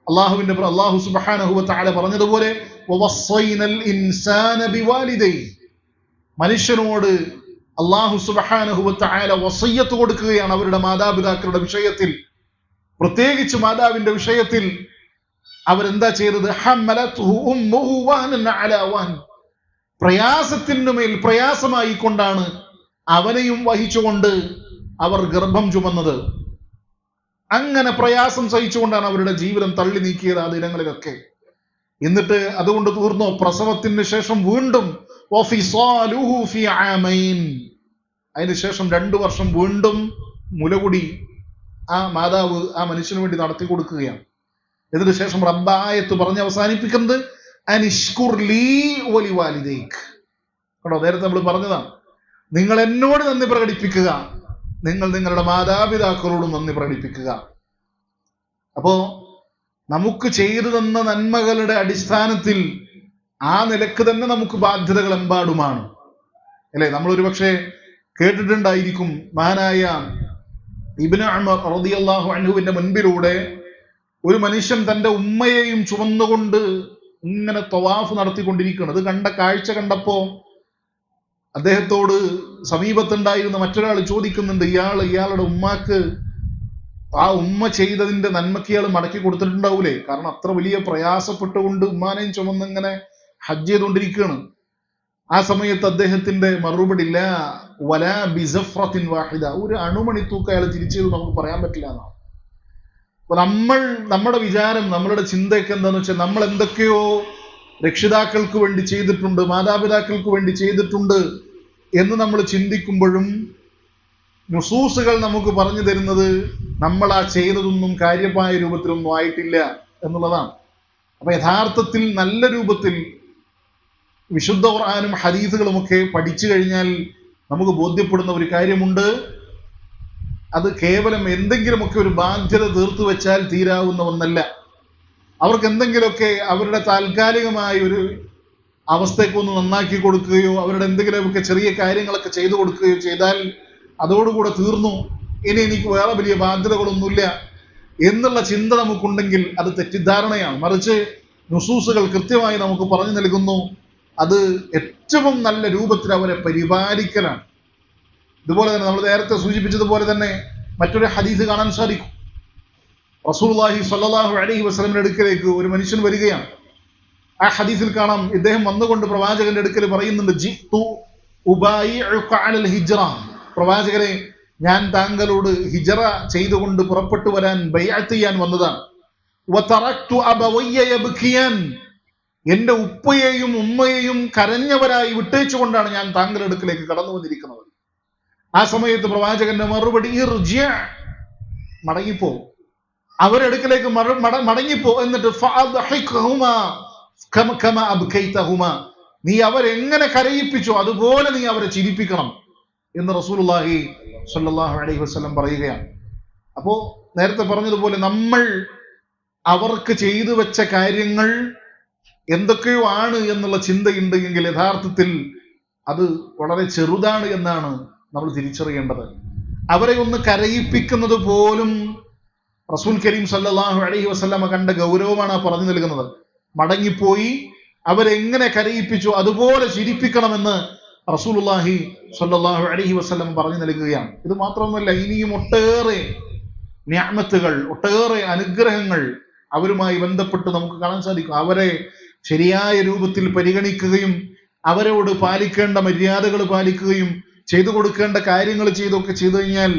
അല്ലാഹു സുബ്ഹാനഹു വ തആല പറഞ്ഞതുപോലെ വവസ്സൈനൽ ഇൻസാന ബിവാലിദൈഹി, മനുഷ്യനോട് അല്ലാഹു സുബ്ഹാനഹു വ തആല വസിയ്യത്ത് കൊടുക്കുകയാണ് അവരുടെ മാതാപിതാക്കളുടെ വിഷയത്തിൽ. പ്രത്യേകിച്ച് മാതാവിന്റെ വിഷയത്തിൽ അവരെന്താ ചെയ്തത്? ഹമ്മലത്ഹു ഉമ്മുഹു വഹനൻ അലാ വഹൻ, പ്രയാസത്തിനുമേൽ പ്രയാസമായി കൊണ്ടാണ് അവനെയും വഹിച്ചുകൊണ്ട് അവർ ഗർഭം ചുമന്നത്. അങ്ങനെ പ്രയാസം സഹിച്ചുകൊണ്ടാണ് അവരുടെ ജീവിതം തള്ളി നീക്കിയത് ആ ദിനങ്ങളിലൊക്കെ. എന്നിട്ട് അതുകൊണ്ട് തീർന്നോ? പ്രസവത്തിന് ശേഷം വീണ്ടും വഫിസാലുഹു ഫി ആമൈൻ, അതിനുശേഷം 2 വർഷം വീണ്ടും മുലകുടി ആ മാതാവ് ആ മനുഷ്യന് വേണ്ടി നടത്തി കൊടുക്കുകയാണ്. ഇതിനു ശേഷം റബ്ബായത്ത് പറഞ്ഞ് അവസാനിപ്പിക്കുന്നത് അനിഷ്കുർ ലീ വലിവാലിദൈക്. കേട്ടോ, നേരത്തെ നമ്മൾ പറഞ്ഞതാണ്, നിങ്ങൾ എന്നോട് നന്ദി പ്രകടിപ്പിക്കുക, നിങ്ങൾ നിങ്ങളുടെ മാതാപിതാക്കളോടും നന്ദി പ്രകടിപ്പിക്കുക. അപ്പോ നമുക്ക് ചെയ്തു തന്ന നന്മകളുടെ അടിസ്ഥാനത്തിൽ ആ നിലക്ക് തന്നെ നമുക്ക് ബാധ്യതകൾ എമ്പാടുമാണ്, അല്ലെ? നമ്മൾ ഒരുപക്ഷെ കേട്ടിട്ടുണ്ടായിരിക്കും, മഹാനായ ഇബ്നു ഉമർ റളിയല്ലാഹു അൻഹുവിന്റെ മുൻപിലൂടെ ഒരു മനുഷ്യൻ തന്റെ ഉമ്മയെയും ചുമന്നുകൊണ്ട് ഇങ്ങനെ തവാഫ് നടത്തിക്കൊണ്ടിരിക്കുകയാണ്. അത് കാഴ്ച കണ്ടപ്പോ അദ്ദേഹത്തോട് സമീപത്തുണ്ടായിരുന്ന മറ്റൊരാൾ ചോദിക്കുന്നുണ്ട്, ഇയാളുടെ ഉമ്മാക്ക് ആ ഉമ്മ ചെയ്തതിന്റെ നന്മക്ക് ഇയാൾ മടക്കി കൊടുത്തിട്ടുണ്ടാവൂലേ? കാരണം അത്ര വലിയ പ്രയാസപ്പെട്ടുകൊണ്ട് ഉമ്മാനെയും ചുമന്നിങ്ങനെ ഹജ്ജ് ചെയ്തുകൊണ്ടിരിക്കുകയാണ്. ആ സമയത്ത് അദ്ദേഹത്തിന്റെ മറുപടി ഇല്ല, വലാ ബിസഫ്രത്തിൻ വാഹിദ, ഒരു അണുമണി തൂക്കം അയാൾ തിരിച്ചു നമുക്ക് പറയാൻ പറ്റില്ല എന്നാണ്. അപ്പൊ നമ്മുടെ വിചാരം, നമ്മളുടെ ചിന്തയൊക്കെ എന്താന്ന് വെച്ചാൽ, നമ്മൾ എന്തൊക്കെയോ രക്ഷിതാക്കൾക്ക് വേണ്ടി ചെയ്തിട്ടുണ്ട്, മാതാപിതാക്കൾക്ക് വേണ്ടി ചെയ്തിട്ടുണ്ട് എന്ന് നമ്മൾ ചിന്തിക്കുമ്പോഴും നുസൂസുകൾ നമുക്ക് പറഞ്ഞു തരുന്നത് നമ്മൾ ആ ചെയ്തതൊന്നും കാര്യമായ രൂപത്തിലൊന്നും ആയിട്ടില്ല എന്നുള്ളതാണ്. അപ്പൊ യഥാർത്ഥത്തിൽ നല്ല രൂപത്തിൽ വിശുദ്ധ ഖുർആനും ഹദീസുകളുമൊക്കെ പഠിച്ചു കഴിഞ്ഞാൽ നമുക്ക് ബോധ്യപ്പെടുന്ന ഒരു കാര്യമുണ്ട്. അത് കേവലം എന്തെങ്കിലുമൊക്കെ ഒരു ബാധ്യത തീർത്തു വെച്ചാൽ തീരാവുന്ന ഒന്നല്ല. അവർക്ക് എന്തെങ്കിലുമൊക്കെ അവരുടെ താൽക്കാലികമായ ഒരു അവസ്ഥയ്ക്കൊന്ന് നന്നാക്കി കൊടുക്കുകയോ അവരുടെ എന്തെങ്കിലുമൊക്കെ ചെറിയ കാര്യങ്ങളൊക്കെ ചെയ്തു കൊടുക്കുകയോ ചെയ്താൽ അതോടുകൂടെ തീർന്നു, ഇനി എനിക്ക് വേറെ വലിയ ബാധ്യതകളൊന്നുമില്ല എന്നുള്ള ചിന്ത നമുക്കുണ്ടെങ്കിൽ അത് തെറ്റിദ്ധാരണയാണ്. മറിച്ച് നുസൂസുകൾ കൃത്യമായി നമുക്ക് പറഞ്ഞു നൽകുന്നു, അത് ഏറ്റവും നല്ല രൂപത്തിൽ അവരെ പരിപാലിക്കലാണ്. ഇതുപോലെ തന്നെ നമ്മൾ നേരത്തെ സൂചിപ്പിച്ചതുപോലെ തന്നെ മറ്റൊരു ഹദീസ് കാണാൻ സാധിക്കും. റസൂലുള്ളാഹി സ്വല്ലല്ലാഹു അലൈഹി വസല്ലമയുടെ അടുക്കലേക്ക് ഒരു മനുഷ്യൻ വരികയാണ്. ആ ഹദീസിൽ കാണാം, ഇദ്ദേഹം വന്നുകൊണ്ട് പ്രവാചകന്റെ അടുക്കൽ പറയുന്നുണ്ട്, ജിത്തു ഉബായിഉക അലൽ ഹിജ്റ, പ്രവാചകരെ ഞാൻ താങ്കളോട് ഹിജ്റ ചെയ്തുകൊണ്ട് പുറപ്പെട്ടു വരാൻ ബൈഅത്ത് ചെയ്യാൻ വന്നതാണ്. വതറക്തു അബവയ്യ യബ്കിയാൻ, എന്റെ ഉപ്പയെയും ഉമ്മയെയും കരഞ്ഞവരായി വിട്ടേച്ചുകൊണ്ടാണ് ഞാൻ താങ്കളുടെ അടുക്കലേക്ക് കടന്നു വന്നിരിക്കുന്നത്. ആ സമയത്ത് പ്രവാചകന്റെ മറുപടി, ഇർജിഅ, മടങ്ങിപ്പോ, അവരുടെ അടുക്കലേക്ക് മടങ്ങിപ്പോ, എന്നിട്ട് ഫഅദ്ഹിഖ്ഹുമാ കമാ അബ്കൈതഹുമാ, നീ അവരെങ്ങനെ കരയിപ്പിച്ചോ അതുപോലെ നീ അവരെ ചിരിപ്പിക്കണം എന്ന് റസൂലുള്ളാഹി സ്വല്ലല്ലാഹു അലൈഹി വസല്ലം പറയുകയാണ്. അപ്പോ നേരത്തെ പറഞ്ഞതുപോലെ നമ്മൾ അവർക്ക് ചെയ്തു വെച്ച കാര്യങ്ങൾ എന്തൊക്കെയോ ആണ് എന്നുള്ള ചിന്തയുണ്ടെങ്കിൽ യഥാർത്ഥത്തിൽ അത് വളരെ ചെറുതാണ് എന്നാണ് നമ്മൾ തിരിച്ചറിയേണ്ടത്. അവരെ ഒന്ന് കരയിപ്പിക്കുന്നത് പോലും റസൂൽ കരീം സല്ലല്ലാഹു അലൈഹി വസല്ലമ കണ്ട ഗൗരവമാണ് പറഞ്ഞു നൽകുന്നത്. മടങ്ങിപ്പോയി അവരെങ്ങനെ കരയിപ്പിച്ചു അതുപോലെ ചിരിപ്പിക്കണമെന്ന് റസൂലുള്ളാഹി സ്വല്ലല്ലാഹു അലൈഹി വസല്ലം പറഞ്ഞു നൽകുകയാണ്. ഇത് മാത്രമൊന്നുമല്ല, ഇനിയും ഒട്ടേറെ നിഅമത്തുകൾ, ഒട്ടേറെ അനുഗ്രഹങ്ങൾ അവരുമായി ബന്ധപ്പെട്ട് നമുക്ക് കാണാൻ സാധിക്കും. അവരെ ശരിയായ രൂപത്തിൽ പരിഗണിക്കുകയും അവരോട് പാലിക്കേണ്ട മര്യാദകൾ പാലിക്കുകയും ചെയ്തു കൊടുക്കേണ്ട കാര്യങ്ങൾ ചെയ്തൊക്കെ ചെയ്തു കഴിഞ്ഞാൽ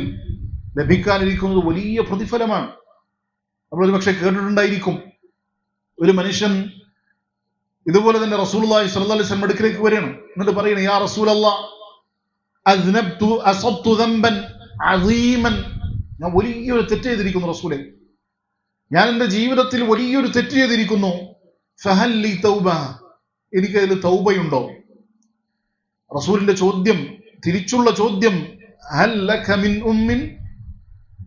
ലഭിക്കാനിരിക്കുന്നത് വലിയ പ്രതിഫലമാണ്. നമ്മളൊരു പക്ഷെ കേട്ടിട്ടുണ്ടായിരിക്കും, ഒരു മനുഷ്യൻ ഇതുപോലെ തന്നെ റസൂലുള്ളാഹി സ്വല്ലല്ലാഹു അലൈഹി വസല്ലം അടുക്കലേക്ക് വരികയാണ്. എന്നിട്ട് പറയുന്നു, യാ റസൂലല്ലാഹ് അസ്നബ്തു അസബ്തു ദംബൻ അസീമൻ, ഞാൻ വലിയൊരു തെറ്റ് ചെയ്തിരിക്കുന്നു റസൂലേ, ഞാൻ എൻ്റെ ജീവിതത്തിൽ വലിയൊരു തെറ്റ് ചെയ്തിരിക്കുന്നു. ഫഹൽ ലി തൗബ, എനിക്ക് അതിൽ തൗബയുണ്ടോ? റസൂലിന്റെ ചോദ്യം, തിരിച്ചുള്ള ചോദ്യം, ഹൽ ലക മിൻ ഉമ്മിൻ,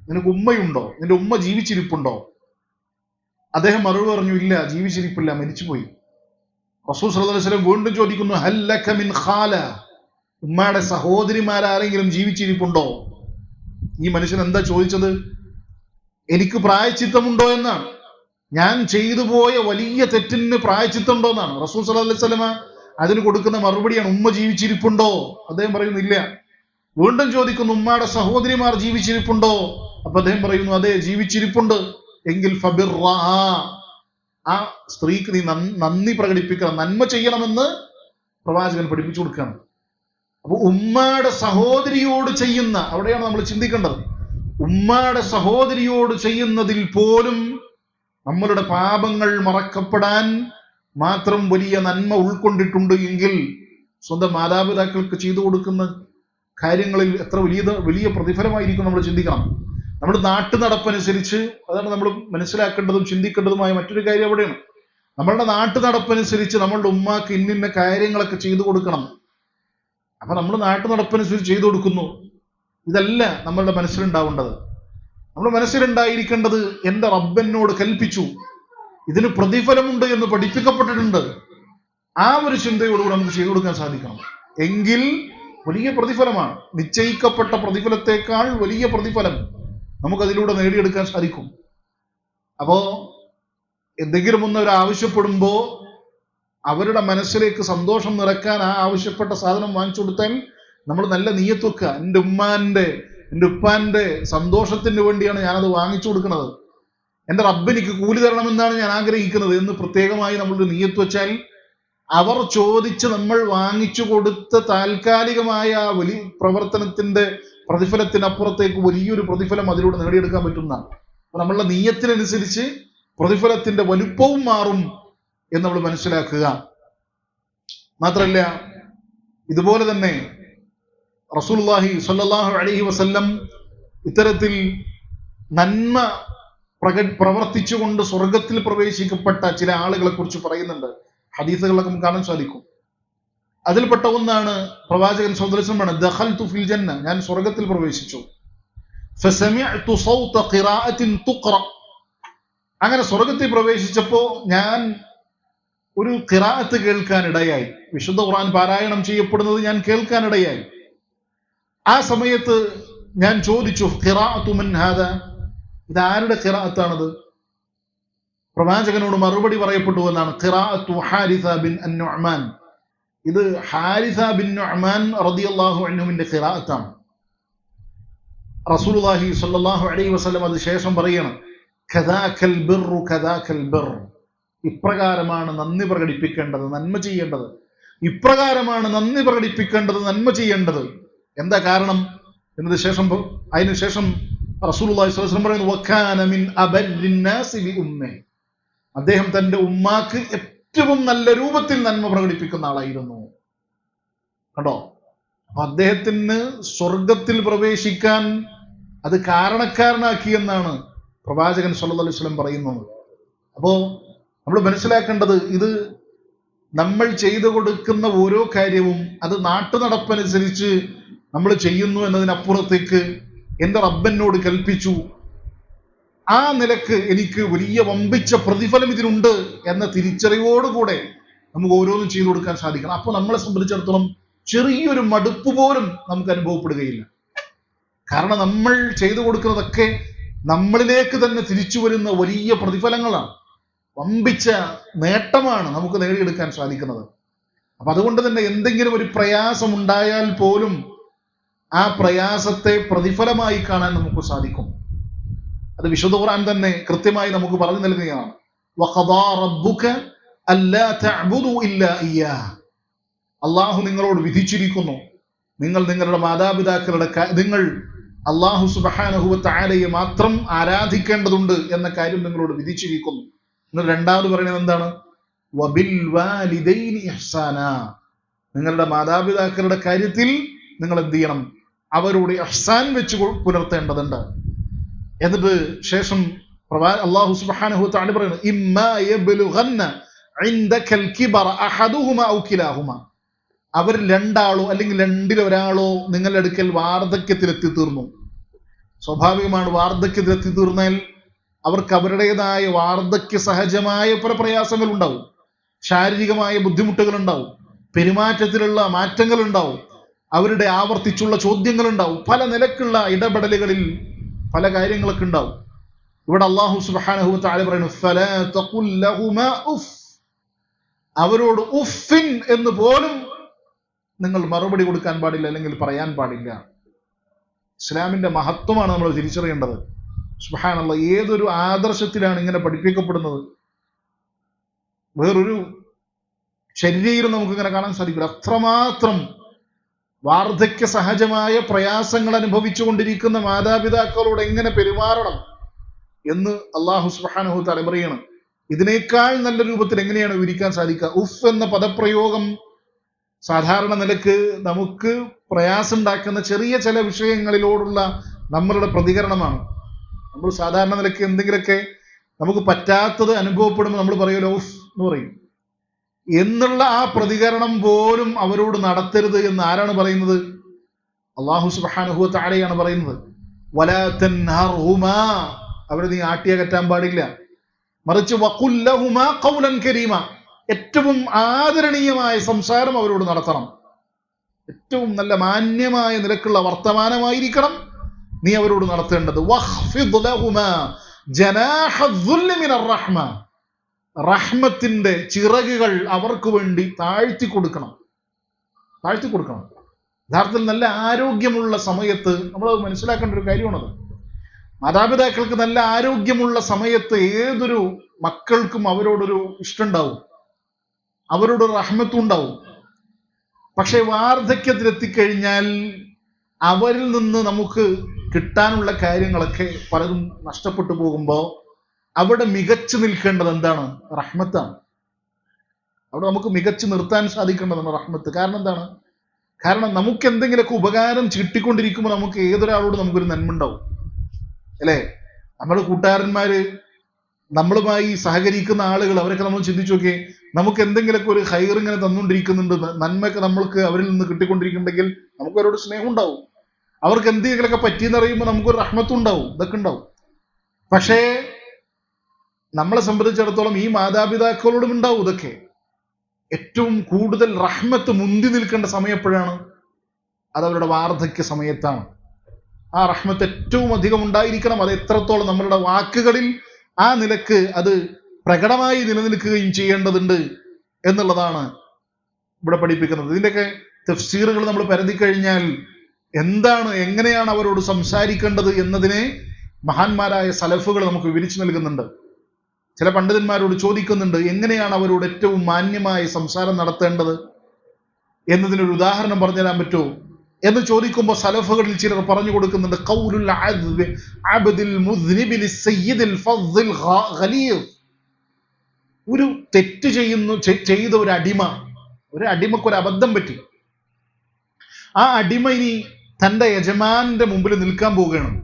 നിനക്ക് ഉമ്മയുണ്ടോ? നിന്റെ ഉമ്മ ജീവിച്ചിരിപ്പുണ്ടോ? അദ്ദേഹം മറുപടി പറഞ്ഞു, ഇല്ല, ജീവിച്ചിരിപ്പില്ല, മരിച്ചുപോയി. റസൂൽ സല്ലല്ലാഹു അലൈഹി വസല്ലം വീണ്ടും ചോദിക്കുന്നു, ഹൽ ലക മിൻ ഖാല, ഉമ്മയുടെ സഹോദരിമാരാരെങ്കിലും ജീവിച്ചിരിപ്പുണ്ടോ? ഈ മനുഷ്യൻ എന്താ ചോദിച്ചത്? എനിക്ക് പ്രായച്ചിത്തമുണ്ടോ എന്നാണ്. ഞാൻ ചെയ്തു പോയ വലിയ തെറ്റിന് പ്രായച്ചിത്തമുണ്ടോ എന്നാണ്. റസൂൽ സല്ലല്ലാഹു അലൈഹി വസല്ലം അതിന് കൊടുക്കുന്ന മറുപടിയാണ്, ഉമ്മ ജീവിച്ചിരിപ്പുണ്ടോ? അദ്ദേഹം പറയുന്നില്ല. വീണ്ടും ചോദിക്കുന്നു, ഉമ്മയുടെ സഹോദരിമാർ ജീവിച്ചിരിപ്പുണ്ടോ? അപ്പൊ അദ്ദേഹം പറയുന്നു, അതെ, ജീവിച്ചിരിപ്പുണ്ട്. എങ്കിൽ ഫബിർറഹാ, ആ സ്ത്രീക്ക് നീ നന്ദി പ്രകടിപ്പിക്കണം, നന്മ ചെയ്യണമെന്ന് പ്രവാചകൻ പഠിപ്പിച്ചു കൊടുക്കുകയാണ്. അപ്പൊ ഉമ്മയുടെ സഹോദരിയോട് ചെയ്യുന്ന, അവിടെയാണ് നമ്മൾ ചിന്തിക്കേണ്ടത്, ഉമ്മയുടെ സഹോദരിയോട് ചെയ്യുന്നതിൽ പോലും നമ്മളുടെ പാപങ്ങൾ മറക്കപ്പെടാൻ മാത്രം വലിയ നന്മ ഉൾക്കൊണ്ടിട്ടുണ്ട് എങ്കിൽ സ്വന്തം മാതാപിതാക്കൾക്ക് ചെയ്തു കൊടുക്കുന്ന കാര്യങ്ങളിൽ എത്ര വലിയ പ്രതിഫലമായിരിക്കും നമ്മൾ ചിന്തിക്കണം. നമ്മുടെ നാട്ടു നടപ്പനുസരിച്ച്, അതാണ് നമ്മൾ മനസ്സിലാക്കേണ്ടതും ചിന്തിക്കേണ്ടതുമായ മറ്റൊരു കാര്യം അവിടെയാണ്. നമ്മളുടെ നാട്ടു നടപ്പനുസരിച്ച് നമ്മളുടെ ഉമ്മാക്ക് ഇന്നിന്ന കാര്യങ്ങളൊക്കെ ചെയ്തു കൊടുക്കണം. അപ്പൊ നമ്മൾ നാട്ടു നടപ്പനുസരിച്ച് ചെയ്തു കൊടുക്കുന്നു. ഇതല്ല നമ്മളുടെ മനസ്സിലുണ്ടാവേണ്ടത്. നമ്മുടെ മനസ്സിലുണ്ടായിരിക്കേണ്ടത്, എന്റെ റബ്ബനോട് കൽപ്പിച്ചു, ഇതിന് പ്രതിഫലമുണ്ട് എന്ന് പഠിപ്പിക്കപ്പെട്ടിട്ടുണ്ട്. ആ ഒരു ചിന്തയോടുകൂടി നമുക്ക് ചെയ്തു കൊടുക്കാൻ സാധിക്കണം. എങ്കിൽ വലിയ പ്രതിഫലമാണ്. നിശ്ചയിക്കപ്പെട്ട പ്രതിഫലത്തെക്കാൾ വലിയ പ്രതിഫലം നമുക്കതിലൂടെ നേടിയെടുക്കാൻ സാധിക്കും. അപ്പോ എന്തെങ്കിലും ഒന്ന് ഒരു ആവശ്യപ്പെടുമ്പോ അവരുടെ മനസ്സിലേക്ക് സന്തോഷം നിറക്കാൻ ആ ആവശ്യപ്പെട്ട സാധനം വാങ്ങിച്ചു കൊടുത്താൽ നമ്മൾ നല്ല നീയത്ത് വെക്കുക. എൻ്റെ ഉപ്പാന്റെ സന്തോഷത്തിന് വേണ്ടിയാണ് ഞാനത് വാങ്ങിച്ചു കൊടുക്കുന്നത്, എൻ്റെ റബ്ബ് എനിക്ക് കൂലി തരണമെന്നാണ് ഞാൻ ആഗ്രഹിക്കുന്നത് എന്ന് പ്രത്യേകമായി നമ്മളൊരു നീയത്ത് വെച്ചാൽ അവർ ചോദിച്ച് നമ്മൾ വാങ്ങിച്ചു കൊടുത്ത താൽക്കാലികമായ ആ വലിയ പ്രവർത്തനത്തിന്റെ പ്രതിഫലത്തിനപ്പുറത്തേക്ക് വലിയൊരു പ്രതിഫലം അതിലൂടെ നേടിയെടുക്കാൻ പറ്റുന്നതാണ്. അപ്പൊ നമ്മളുടെ നീയത്തിനനുസരിച്ച് പ്രതിഫലത്തിന്റെ വലുപ്പവും മാറും എന്ന് നമ്മൾ മനസ്സിലാക്കുക. മാത്രമല്ല, ഇതുപോലെ തന്നെ റസൂലുള്ളാഹി സ്വല്ലല്ലാഹു അലൈഹി വസല്ലം ഇത്തരത്തിൽ നന്മ പ്രവർത്തിച്ചുകൊണ്ട് സ്വർഗത്തിൽ പ്രവേശിക്കപ്പെട്ട ചില ആളുകളെ കുറിച്ച് പറയുന്നുണ്ട്. ഹദീസുകളിലൊക്കെ നമുക്ക് കാണാൻ സാധിക്കും. അതിൽപ്പെട്ട ഒന്നാണ് പ്രവാചകൻ സ്വല്ലല്ലാഹു അലൈഹി വസല്ലം ദഖൽതു ഫിൽ ജന്ന, ഞാൻ സ്വർഗത്തിൽ പ്രവേശിച്ചു. ഫസമിഅതു സൗത ഖിറാഅത്തിൻ തുഖറ, അങ്ങനെ സ്വർഗത്തിൽ പ്രവേശിച്ചപ്പോ ഞാൻ ഒരു ഖിറാഅത്ത് കേൾക്കാനിടയായി, വിശുദ്ധ ഖുർആൻ പാരായണം ചെയ്യപ്പെടുന്നത് ഞാൻ കേൾക്കാനിടയായി. ആ സമയത്ത് ഞാൻ ചോദിച്ചു, ഖിറാഅത്തു മൻ ഹാദാ, ഇത് ആരുടെ ഖിറാഅത്താണത്? പ്രവാചകനോട് മറുപടി പറയപ്പെട്ടു എന്നാണ്, ഖിറാഅത്തു ഹാരിസ ബിൻ അൻ-നുഅ്മാൻ, ഇത് ഹാരിസ ബിൻ നുഅ്മാൻ റളിയല്ലാഹു അൻഹുവിന്റെ ഖിറാഅത്താണ്. റസൂലുള്ളാഹി സ്വല്ലല്ലാഹു അലൈഹി വസല്ലം അത് ശേഷം പറയണം, കദാകൽ ബിർറു കദാകൽ ബിർ, ഇപ്രകാരമാണ് നന്ദി പ്രകടിപ്പിക്കേണ്ടത്, നന്മ ചെയ്യേണ്ടത്, ഇപ്രകാരമാണ് നന്ദി പ്രകടിപ്പിക്കേണ്ടത്, നന്മ ചെയ്യേണ്ടത്. എന്താ കാരണം അതിനുശേഷം റസൂലുള്ളാഹി സ്വല്ലല്ലാഹു അലൈഹി വസല്ലം പറയുന്നു, വകാന മിൻ അബല്ലിന്നാസി ബി ഉമ്മി, അദ്ദേഹം തന്റെ ഉമ്മാക്ക് ഏറ്റവും നല്ല രൂപത്തിൽ നന്മ പ്രകടിപ്പിക്കുന്ന ആളായിരുന്നു. കണ്ടോ? അപ്പൊ അദ്ദേഹത്തിന് സ്വർഗത്തിൽ പ്രവേശിക്കാൻ അത് കാരണക്കാരനാക്കിയെന്നാണ് പ്രവാചകൻ സ്വല്ലല്ലാഹു അലൈഹി വസല്ലം പറയുന്നത്. അപ്പോ നമ്മൾ മനസ്സിലാക്കേണ്ടത്, ഇത് നമ്മൾ ചെയ്തു കൊടുക്കുന്ന ഓരോ കാര്യവും അത് നാട്ടുനടപ്പനുസരിച്ച് നമ്മൾ ചെയ്യുന്നു എന്നതിനപ്പുറത്തേക്ക് എൻ്റെ റബ്ബനോട് കൽപ്പിച്ചു, ആ നിലക്ക് എനിക്ക് വലിയ വമ്പിച്ച പ്രതിഫലം ഇതിനുണ്ട് എന്ന തിരിച്ചറിവോടുകൂടെ നമുക്ക് ഓരോന്നും ചെയ്തു കൊടുക്കാൻ സാധിക്കണം. അപ്പോൾ നമ്മളെ സംബന്ധിച്ചിടത്തോളം ചെറിയൊരു മടുപ്പ് പോലും നമുക്ക് അനുഭവപ്പെടുകയില്ല. കാരണം നമ്മൾ ചെയ്തു കൊടുക്കുന്നതൊക്കെ നമ്മളിലേക്ക് തന്നെ തിരിച്ചു വരുന്ന വലിയ പ്രതിഫലങ്ങളാണ്, വമ്പിച്ച നേട്ടമാണ് നമുക്ക് നേടിയെടുക്കാൻ സാധിക്കുന്നത്. അപ്പൊ അതുകൊണ്ട് തന്നെ എന്തെങ്കിലും ഒരു പ്രയാസം ഉണ്ടായാൽ പോലും ആ പ്രയാസത്തെ പ്രതിഫലമായി കാണാൻ നമുക്ക് സാധിക്കും. അത് വിശുദ്ധ ഖുർആൻ തന്നെ കൃത്യമായി നമുക്ക് പറഞ്ഞു നൽകുകയാണ്, വഖദാ റബ്ബുക അല്ലാ തഅബുദു ഇല്ലാ ഇയ്യാഹ്, അല്ലാഹു നിങ്ങളോട് വിധിച്ചിരിക്കുന്നു, നിങ്ങൾ നിങ്ങളുടെ മാതാപിതാക്കളുടെ നിങ്ങൾ അല്ലാഹു സുബ്ഹാനഹു വ തആലയെ മാത്രം ആരാധിക്കേണ്ടതുണ്ട് എന്ന കാര്യം നിങ്ങളോട് വിധിച്ചിരിക്കുന്നു. എന്നിട്ട് രണ്ടാമത് പറയുന്നത് എന്താണ്? വബിൽ വാലിദൈനി ഇഹ്സാനാ, നിങ്ങളുടെ മാതാപിതാക്കളുടെ കാര്യത്തിൽ നിങ്ങൾ എന്ത് ചെയ്യണം? അവരോട് ഇഹ്സാൻ വെച്ച് പുലർത്തേണ്ടതുണ്ട്. എന്നിട്ട് ശേഷം അല്ലാഹു സുബ്ഹാനഹു വ തആല പറയുന്നു, ഇമ്മാ യബ്ലുഗന്ന ഇൻദകൽ കിബറ അഹദുഹുമാ ഔ കിലാഹുമാ, അവർ രണ്ടാളോ അല്ലെങ്കിൽ രണ്ടിലൊരാളോ നിങ്ങളുടെ അടുക്കൽ വാർദ്ധക്യത്തിലെത്തി തീർന്നു. സ്വാഭാവികമാണ്, വാർദ്ധക്യത്തിലെത്തി തീർന്നാൽ അവർക്ക് അവരുടേതായ വാർദ്ധക്യ സഹജമായ പല പ്രയാസങ്ങൾ ഉണ്ടാവും, ശാരീരികമായ ബുദ്ധിമുട്ടുകൾ ഉണ്ടാവും, പെരുമാറ്റത്തിലുള്ള മാറ്റങ്ങൾ ഉണ്ടാവും, അവരുടെ ആവർത്തിച്ചുള്ള ചോദ്യങ്ങൾ ഉണ്ടാവും, പല നിലക്കുള്ള ഇടപെടലുകളിൽ പല കാര്യങ്ങളൊക്കെ ഉണ്ടാവും. ഇവിടെ അല്ലാഹു സുബ്ഹാനഹു വ തആല പറയുന്നു, ഫലാ തഖുൽ ലഹുമാ ഉഫ്, അവരോട് ഉഫിൻ എന്ന് പോലും നിങ്ങൾ മറുപടി കൊടുക്കാൻ പാടില്ല, അല്ലെങ്കിൽ പറയാൻ പാടില്ല. ഇസ്ലാമിന്റെ മഹത്വമാണ് നമ്മൾ തിരിച്ചറിയേണ്ടത്. സുബ്ഹാനല്ലാഹ്, ഏതൊരു ആദർശത്തിലാണ് ഇങ്ങനെ പഠിപ്പിക്കപ്പെടുന്നത്? വേറൊരു ശരീരം നമുക്ക് ഇങ്ങനെ കാണാൻ സാധിക്കില്ല. അത്രമാത്രം വാർദ്ധക്യ സഹജമായ പ്രയാസങ്ങൾ അനുഭവിച്ചു കൊണ്ടിരിക്കുന്ന മാതാപിതാക്കളോട് എങ്ങനെ പെരുമാറണം എന്ന് അല്ലാഹു സുബ്ഹാനഹു തആല പറയണം. ഇതിനേക്കാൾ നല്ല രൂപത്തിൽ എങ്ങനെയാണ് വിവരിക്കാൻ സാധിക്കുക? ഉഫ് എന്ന പദപ്രയോഗം സാധാരണ നിലക്ക് നമുക്ക് പ്രയാസം ഉണ്ടാക്കുന്ന ചെറിയ ചില വിഷയങ്ങളിലോടുള്ള നമ്മളുടെ പ്രതികരണമാണ്. നമ്മൾ സാധാരണ നിലക്ക് എന്തെങ്കിലുമൊക്കെ നമുക്ക് പറ്റാത്തത് അനുഭവപ്പെടുമ്പോൾ നമ്മൾ പറയുമല്ലോ ഉഫ് എന്ന് പറയും. എന്നുള്ള ആ പ്രതികരണം പോലും അവരോട് നടത്തരുത് എന്ന് ആരാണ് പറയുന്നത്? അല്ലാഹു സുബ്ഹാനഹു വ തആലയാണ് പറയുന്നത്. വലാ തൻഹർഹുമാ, അവരെ നീ ആട്ടിയകറ്റാൻ പാടില്ല. മറിച്ച് വഖുൽ ലഹുമാ ഖൗലൻ കരീമ, ഏറ്റവും ആദരണീയമായ സംസാരം അവരോട് നടത്തണം. ഏറ്റവും നല്ല മാന്യമായ നിലക്കുള്ള വർത്തമാനമായിരിക്കണം നീ അവരോട് നടത്തേണ്ടത്. വഖ്ഫിദ് ലഹുമാ ജനാഹ ദുല്ല് മിനർ റഹ്മ, റഹ്മത്തിന്റെ ചിറകുകൾ അവർക്ക് വേണ്ടി താഴ്ത്തി കൊടുക്കണം. യഥാർത്ഥത്തിൽ നല്ല ആരോഗ്യമുള്ള സമയത്ത് നമ്മൾ മനസ്സിലാക്കേണ്ട ഒരു കാര്യമാണത്. മാതാപിതാക്കൾക്ക് നല്ല ആരോഗ്യമുള്ള സമയത്ത് ഏതൊരു മക്കൾക്കും അവരോടൊരു ഇഷ്ടമുണ്ടാവും, അവരോടൊരു റഹ്മത്തും ഉണ്ടാവും. പക്ഷെ വാർദ്ധക്യത്തിലെത്തിക്കഴിഞ്ഞാൽ അവരിൽ നിന്ന് നമുക്ക് കിട്ടാനുള്ള കാര്യങ്ങളൊക്കെ പലതും നഷ്ടപ്പെട്ടു പോകുമ്പോൾ അവിടെ മികച്ചു നിൽക്കേണ്ടത് എന്താണ്? റഹ്മത്താണ്. അവിടെ നമുക്ക് മികച്ചു നിർത്താൻ സാധിക്കേണ്ടതാണ് റഹ്മത്ത്. കാരണം എന്താണ്? കാരണം നമുക്ക് എന്തെങ്കിലുമൊക്കെ ഉപകാരം കിട്ടിക്കൊണ്ടിരിക്കുമ്പോൾ നമുക്ക് ഏതൊരാളോട് നമുക്കൊരു നന്മ ഉണ്ടാവും, അല്ലേ? നമ്മുടെ കൂട്ടുകാരന്മാര്, നമ്മളുമായി സഹകരിക്കുന്ന ആളുകൾ, അവരൊക്കെ നമ്മൾ ചിന്തിച്ചു നോക്കിയേ, നമുക്ക് എന്തെങ്കിലുമൊക്കെ ഒരു ഹൈർ ഇങ്ങനെ തന്നുകൊണ്ടിരിക്കുന്നുണ്ട്, നന്മയൊക്കെ നമ്മൾക്ക് അവരിൽ നിന്ന് കിട്ടിക്കൊണ്ടിരിക്കുന്നുണ്ടെങ്കിൽ നമുക്ക് അവരോട് സ്നേഹം ഉണ്ടാവും. അവർക്ക് എന്തെങ്കിലുമൊക്കെ പറ്റിയെന്ന് അറിയുമ്പോൾ നമുക്കൊരു റഹ്മത്തും ഉണ്ടാവും, ഇതൊക്കെ ഉണ്ടാവും. പക്ഷേ നമ്മളെ സംബന്ധിച്ചിടത്തോളം ഈ മാതാപിതാക്കളോടും ഉണ്ടാവും ഇതൊക്കെ. ഏറ്റവും കൂടുതൽ റഹ്മത്ത് മുന്തി നിൽക്കേണ്ട സമയം എപ്പോഴാണ്? അത് അവരുടെ വാർദ്ധക്യ സമയത്താണ്. ആ റഹ്മത്ത് ഏറ്റവും അധികം ഉണ്ടായിരിക്കണം. അത് എത്രത്തോളം നമ്മളുടെ വാക്കുകളിൽ ആ നിലക്ക് അത് പ്രകടമായി നിലനിൽക്കുകയും ചെയ്യേണ്ടതുണ്ട് എന്നുള്ളതാണ് ഇവിടെ പഠിപ്പിക്കുന്നത്. ഇതിൻ്റെയൊക്കെ തഫ്സീറുകൾ നമ്മൾ പരതി കഴിഞ്ഞാൽ എങ്ങനെയാണ് അവരോട് സംസാരിക്കേണ്ടത് എന്നതിനെ മഹാന്മാരായ സലഫുകൾ നമുക്ക് വിവരിച്ചു നൽകുന്നുണ്ട്. ചില പണ്ഡിതന്മാരോട് ചോദിക്കുന്നുണ്ട്, എങ്ങനെയാണ് അവരോട് ഏറ്റവും മാന്യമായ സംസാരം നടത്തേണ്ടത് എന്നതിനൊരു ഉദാഹരണം പറഞ്ഞു തരാൻ പറ്റുമോ എന്ന് ചോദിക്കുമ്പോൾ സലഫുകളിൽ ചിലർ പറഞ്ഞു കൊടുക്കുന്നുണ്ട്, ഖൗലുൽ അബ്ദിൽ മുദ്നിബി ലിസ്സയ്യിദിൽ ഫദ്ദിൽ ഖലീൽ. ഒരു തെറ്റ് ചെയ്ത ഒരു അടിമക്ക് ഒരു അബദ്ധം പറ്റി. ആ അടിമ ഇനി തന്റെ യജമാന്റെ മുമ്പിൽ നിൽക്കാൻ പോവുകയാണ്.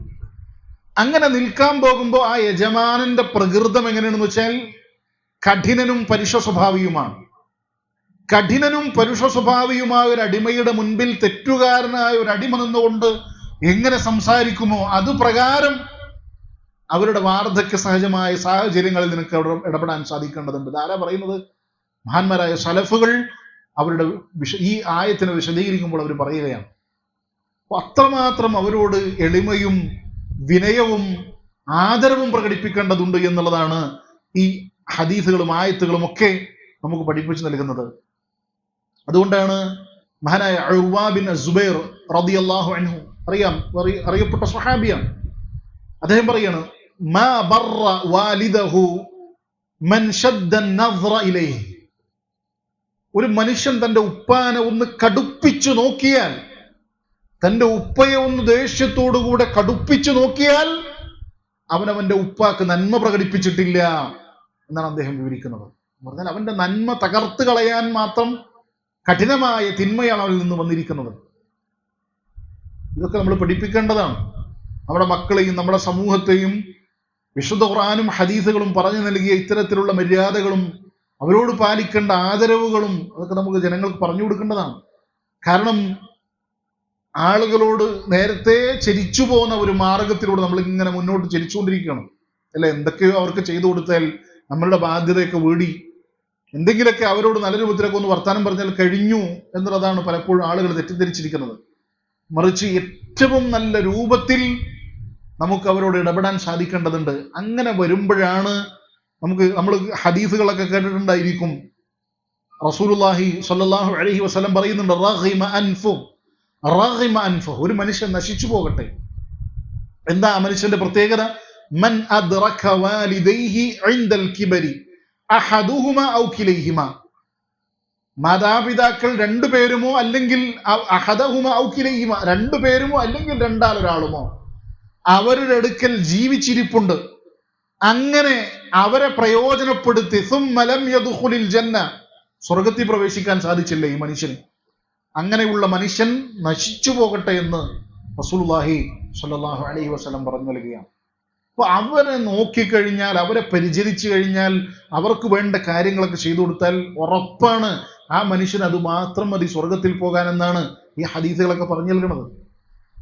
അങ്ങനെ നിൽക്കാൻ പോകുമ്പോൾ ആ യജമാനന്റെ പ്രകൃതം എങ്ങനെയാണെന്ന് വെച്ചാൽ കഠിനനും പരുഷ സ്വഭാവിയുമാണ്. കഠിനനും പരുഷ സ്വഭാവിയുമായ ഒരു അടിമയുടെ മുൻപിൽ തെറ്റുകാരനായ ഒരു അടിമ നിന്നുകൊണ്ട് എങ്ങനെ സംസാരിക്കുമോ അതുപ്രകാരം അവരുടെ വാർദ്ധക്യ സഹജമായ സാഹചര്യങ്ങളിൽ നിനക്ക് അവിടെ ഇടപെടാൻ സാധിക്കേണ്ടതുണ്ട്. ഇതാരാ പറയുന്നത്? മഹാന്മാരായ സലഫുകൾ അവരുടെ ഈ ആയത്തിനെ വിശദീകരിക്കുമ്പോൾ അവർ പറയുകയാണ്. അപ്പൊ അത്രമാത്രം അവരോട് എളിമയും വിനയവും ആദരവും പ്രകടിപ്പിക്കേണ്ടതുണ്ട് എന്നുള്ളതാണ് ഈ ഹദീസുകളും ആയത്തുകളും ഒക്കെ നമുക്ക് പഠിപ്പിച്ചു നൽകുന്നത്. അതുകൊണ്ടാണ് മഹാനായ ഉർവാ ബിൻ സുബൈർ റളിയല്ലാഹു അൻഹു, അറിയപ്പെട്ട സ്വഹാബിയാണ്, അദ്ദേഹം പറയാണ്, മാ ബർറ വാലിദഹു മൻ ശദ്ദ നസ്റ ഇലൈഹി. ഒരു മനുഷ്യൻ തന്റെ ഉപ്പാനെ ഒന്ന് കടുപ്പിച്ചു നോക്കിയാൽ, തന്റെ ഉപ്പയെ ഒന്ന് ദേഷ്യത്തോടുകൂടെ കടുപ്പിച്ചു നോക്കിയാൽ അവനവന്റെ ഉപ്പാക്ക് നന്മ പ്രകടിപ്പിച്ചിട്ടില്ല എന്നാണ് അദ്ദേഹം വിവരിക്കുന്നത്. പറഞ്ഞാൽ അവന്റെ നന്മ തകർത്ത് കളയാൻ മാത്രം കഠിനമായ തിന്മയാണ് അവനിൽ നിന്ന് വന്നിരിക്കുന്നത്. ഇതൊക്കെ നമ്മൾ പഠിപ്പിക്കേണ്ടതാണ്. നമ്മുടെ മക്കളെയും നമ്മുടെ സമൂഹത്തെയും വിശുദ്ധ ഖുർആനും ഹദീസുകളും പറഞ്ഞു നൽകിയ ഇത്തരത്തിലുള്ള മര്യാദകളും അവരോട് പാലിക്കേണ്ട ആദരവുകളും അതൊക്കെ നമുക്ക് ജനങ്ങൾക്ക് പറഞ്ഞു കൊടുക്കേണ്ടതാണ്. കാരണം ആളുകളോട് നേരത്തെ ചരിച്ചു പോകുന്ന ഒരു മാർഗത്തിലൂടെ നമ്മൾ ഇങ്ങനെ മുന്നോട്ട് ചരിച്ചുകൊണ്ടിരിക്കണം, അല്ലെ? എന്തൊക്കെയോ അവർക്ക് ചെയ്തു കൊടുത്താൽ നമ്മളുടെ ബാധ്യതയൊക്കെ വീടി എന്തെങ്കിലുമൊക്കെ അവരോട് നല്ല രൂപത്തിലൊക്കെ ഒന്ന് വർത്താനം പറഞ്ഞാൽ കഴിഞ്ഞു എന്നുള്ളതാണ് പലപ്പോഴും ആളുകൾ തെറ്റിദ്ധരിച്ചിരിക്കുന്നത്. മറിച്ച് ഏറ്റവും നല്ല രൂപത്തിൽ നമുക്ക് അവരോട് ഇടപെടാൻ സാധിക്കേണ്ടതുണ്ട്. അങ്ങനെ വരുമ്പോഴാണ് നമ്മൾ ഹദീസുകളൊക്കെ കേട്ടിട്ടുണ്ടായിരിക്കും, റസൂലുള്ളാഹി സ്വല്ലല്ലാഹു അലൈഹി വസല്ലം പറയുന്നുണ്ട്, റഗിമ അൻഫു, ഒരു മനുഷ്യൻ നശിച്ചു പോകട്ടെ. എന്താ ആ മനുഷ്യന്റെ പ്രത്യേകത? മൻ അദ്റക വാലിദൈഹി ഇൻദൽ കിബരി അഹദുഹുമാ ഔ കിലൈഹിമാ. മാതാപിതാക്കൾ രണ്ടുപേരുമോ അല്ലെങ്കിൽ അഹദഹുമാ ഔ കിലൈഹിമാ, രണ്ടുപേരുമോ അല്ലെങ്കിൽ രണ്ടാളൊരാളുമോ അവരുടെ അടുക്കൽ ജീവിച്ചിരിപ്പുണ്ട്. അങ്ങനെ അവരെ പ്രയോജനപ്പെടുത്തി സുമ്മ ലം യദ്ഖുലിൽ ജന്ന, സ്വർഗ്ഗത്തിൽ പ്രവേശിക്കാൻ സാധിച്ചില്ല ഈ മനുഷ്യന്. അങ്ങനെയുള്ള മനുഷ്യൻ നശിച്ചു പോകട്ടെ എന്ന് റസൂലുള്ളാഹി സ്വല്ലല്ലാഹു അലൈഹി വസല്ലം പറഞ്ഞു നൽകുകയാണ്. അപ്പൊ അവരെ നോക്കിക്കഴിഞ്ഞാൽ, അവരെ പരിചരിച്ചു കഴിഞ്ഞാൽ, അവർക്ക് വേണ്ട കാര്യങ്ങളൊക്കെ ചെയ്തു കൊടുത്താൽ ഉറപ്പാണ് ആ മനുഷ്യന് അത് മാത്രം മതി സ്വർഗത്തിൽ പോകാൻ എന്നാണ് ഈ ഹദീസുകളൊക്കെ പറഞ്ഞു നൽകുന്നത്.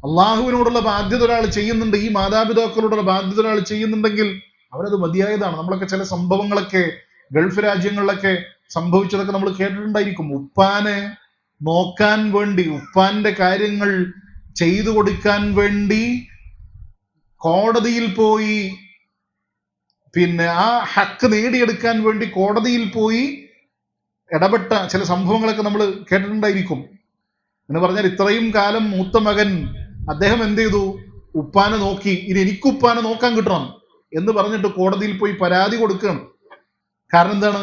അള്ളാഹുവിനോടുള്ള ബാധ്യത ഒരാൾ ചെയ്യുന്നുണ്ട്, ഈ മാതാപിതാക്കളോടുള്ള ബാധ്യത ഒരാൾ ചെയ്യുന്നുണ്ടെങ്കിൽ അവരത് മതിയായതാണ്. നമ്മളൊക്കെ ചില സംഭവങ്ങളൊക്കെ ഗൾഫ് രാജ്യങ്ങളിലൊക്കെ സംഭവിച്ചതൊക്കെ നമ്മൾ കേട്ടിട്ടുണ്ടായിരിക്കും. ഉപ്പാനെ നോക്കാൻ വേണ്ടി, ഉപ്പാന്റെ കാര്യങ്ങൾ ചെയ്തു കൊടുക്കാൻ വേണ്ടി കോടതിയിൽ പോയി ആ ഹക്ക് നേടിയെടുക്കാൻ വേണ്ടി കോടതിയിൽ പോയി ഇടപെട്ട ചില സംഭവങ്ങളൊക്കെ നമ്മൾ കേട്ടിട്ടുണ്ടായിരിക്കും. എന്ന് പറഞ്ഞാൽ ഇത്രയും കാലം മൂത്ത മകൻ അദ്ദേഹം എന്ത് ചെയ്തു? ഉപ്പാനെ നോക്കി, ഇനി എനിക്ക് ഉപ്പാനെ നോക്കാൻ കിട്ടണം എന്ന് പറഞ്ഞിട്ട് കോടതിയിൽ പോയി പരാതി കൊടുക്കുകയാണ്. കാരണം എന്താണ്?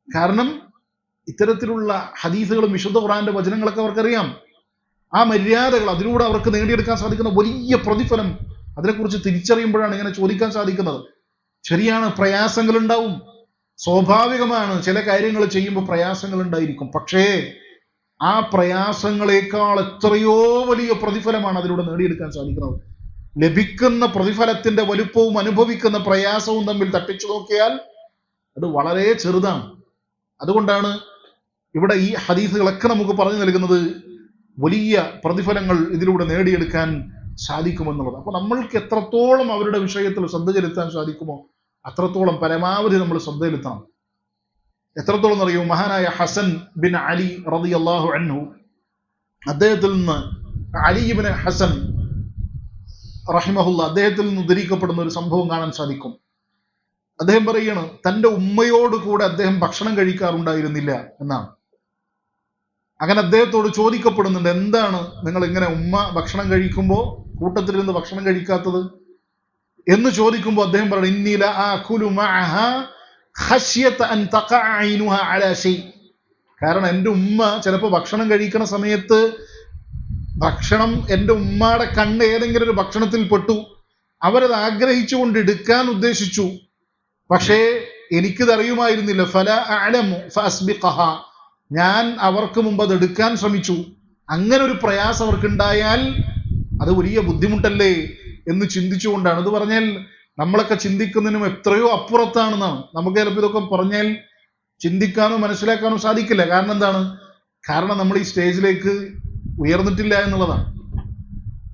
കാരണം ഇത്തരത്തിലുള്ള ഹദീസുകളും വിശുദ്ധ ഖുർആന്റെ വചനങ്ങളൊക്കെ അവർക്കറിയാം. ആ മര്യാദകൾ അതിലൂടെ അവർക്ക് നേടിയെടുക്കാൻ സാധിക്കുന്ന വലിയ പ്രതിഫലം, അതിനെക്കുറിച്ച് തിരിച്ചറിയുമ്പോഴാണ് ഇങ്ങനെ ചോദിക്കാൻ സാധിക്കുന്നത്. ശരിയാണ്, പ്രയാസങ്ങൾ ഉണ്ടാവും, സ്വാഭാവികമാണ്. ചില കാര്യങ്ങൾ ചെയ്യുമ്പോൾ പ്രയാസങ്ങൾ ഉണ്ടായിരിക്കും. പക്ഷേ ആ പ്രയാസങ്ങളെക്കാൾ എത്രയോ വലിയ പ്രതിഫലമാണ് അതിലൂടെ നേടിയെടുക്കാൻ സാധിക്കുന്നത്. ലഭിക്കുന്ന പ്രതിഫലത്തിന്റെ വലുപ്പവും അനുഭവിക്കുന്ന പ്രയാസവും തമ്മിൽ തട്ടിച്ചു നോക്കിയാൽ അത് വളരെ ചെറുതാണ്. അതുകൊണ്ടാണ് ഇവിടെ ഈ ഹദീസുകളൊക്കെ നമുക്ക് പറഞ്ഞു നൽകുന്നത് വലിയ പ്രതിഫലങ്ങൾ ഇതിലൂടെ നേടിയെടുക്കാൻ സാധിക്കുമെന്നുള്ളത്. അപ്പൊ നമ്മൾക്ക് എത്രത്തോളം അവരുടെ വിഷയത്തിൽ ശ്രദ്ധ ചെലുത്താൻ സാധിക്കുമോ അത്രത്തോളം പരമാവധി നമ്മൾ ശ്രദ്ധ ചെലുത്തണം. എത്രത്തോളം അറിയൂ? മഹാനായ ഹസൻ ബിൻ അലി റളിയല്ലാഹു അൻഹു, അദ്ദേഹത്തിൽ നിന്ന് അലി ഇബ്നു ഹസൻ റഹിമഹുല്ല, അദ്ദേഹത്തിൽ നിന്ന് ഉദ്ധരിക്കപ്പെടുന്ന ഒരു സംഭവം കാണാൻ സാധിക്കും. അദ്ദേഹം പറയാണ്, തന്റെ ഉമ്മയോട് കൂടെ അദ്ദേഹം ഭക്ഷണം കഴിക്കാറുണ്ടായിരുന്നില്ല എന്നാണ്. അങ്ങനെ അദ്ദേഹത്തോട് ചോദിക്കപ്പെടുന്നുണ്ട്, എന്താണ് നിങ്ങൾ ഇങ്ങനെ ഉമ്മ ഭക്ഷണം കഴിക്കുമ്പോൾ കൂട്ടത്തിലിരുന്ന് ഭക്ഷണം കഴിക്കാത്തത് എന്ന് ചോദിക്കുമ്പോൾ അദ്ദേഹം പറഞ്ഞു, ഇന്നീ ലആകുലു മഅഹാ ഖശ്യത അൻ തഖഅ ഐനുഹാ അലാ ശൈ. കാരണം എൻ്റെ ഉമ്മ ചിലപ്പോൾ ഭക്ഷണം കഴിക്കുന്ന സമയത്ത് ഭക്ഷണം എൻ്റെ ഉമ്മയുടെ കണ്ണ് ഏതെങ്കിലും ഒരു ഭക്ഷണത്തിൽ പെട്ടു, അവരത് ആഗ്രഹിച്ചുകൊണ്ട് എടുക്കാൻ ഉദ്ദേശിച്ചു, പക്ഷേ എനിക്കിത് അറിയുമായിരുന്നില്ല. ഫല അഅലമു ഫഅസ്ബിഖഹ, ഞാൻ അവർക്ക് മുമ്പ് അത് എടുക്കാൻ ശ്രമിച്ചു. അങ്ങനെ ഒരു പ്രയാസം അവർക്കുണ്ടായാൽ അത് വലിയ ബുദ്ധിമുട്ടല്ലേ എന്ന് ചിന്തിച്ചുകൊണ്ടാണ്. ഇത് പറഞ്ഞാൽ നമ്മളൊക്കെ ചിന്തിക്കുന്നതിനും എത്രയോ അപ്പുറത്താണെന്നാണ്. നമുക്ക് ചിലപ്പോൾ ഇതൊക്കെ പറഞ്ഞാൽ ചിന്തിക്കാനോ മനസ്സിലാക്കാനോ സാധിക്കില്ല. കാരണം എന്താണ്? കാരണം നമ്മൾ ഈ സ്റ്റേജിലേക്ക് ഉയർന്നിട്ടില്ല എന്നുള്ളതാണ്.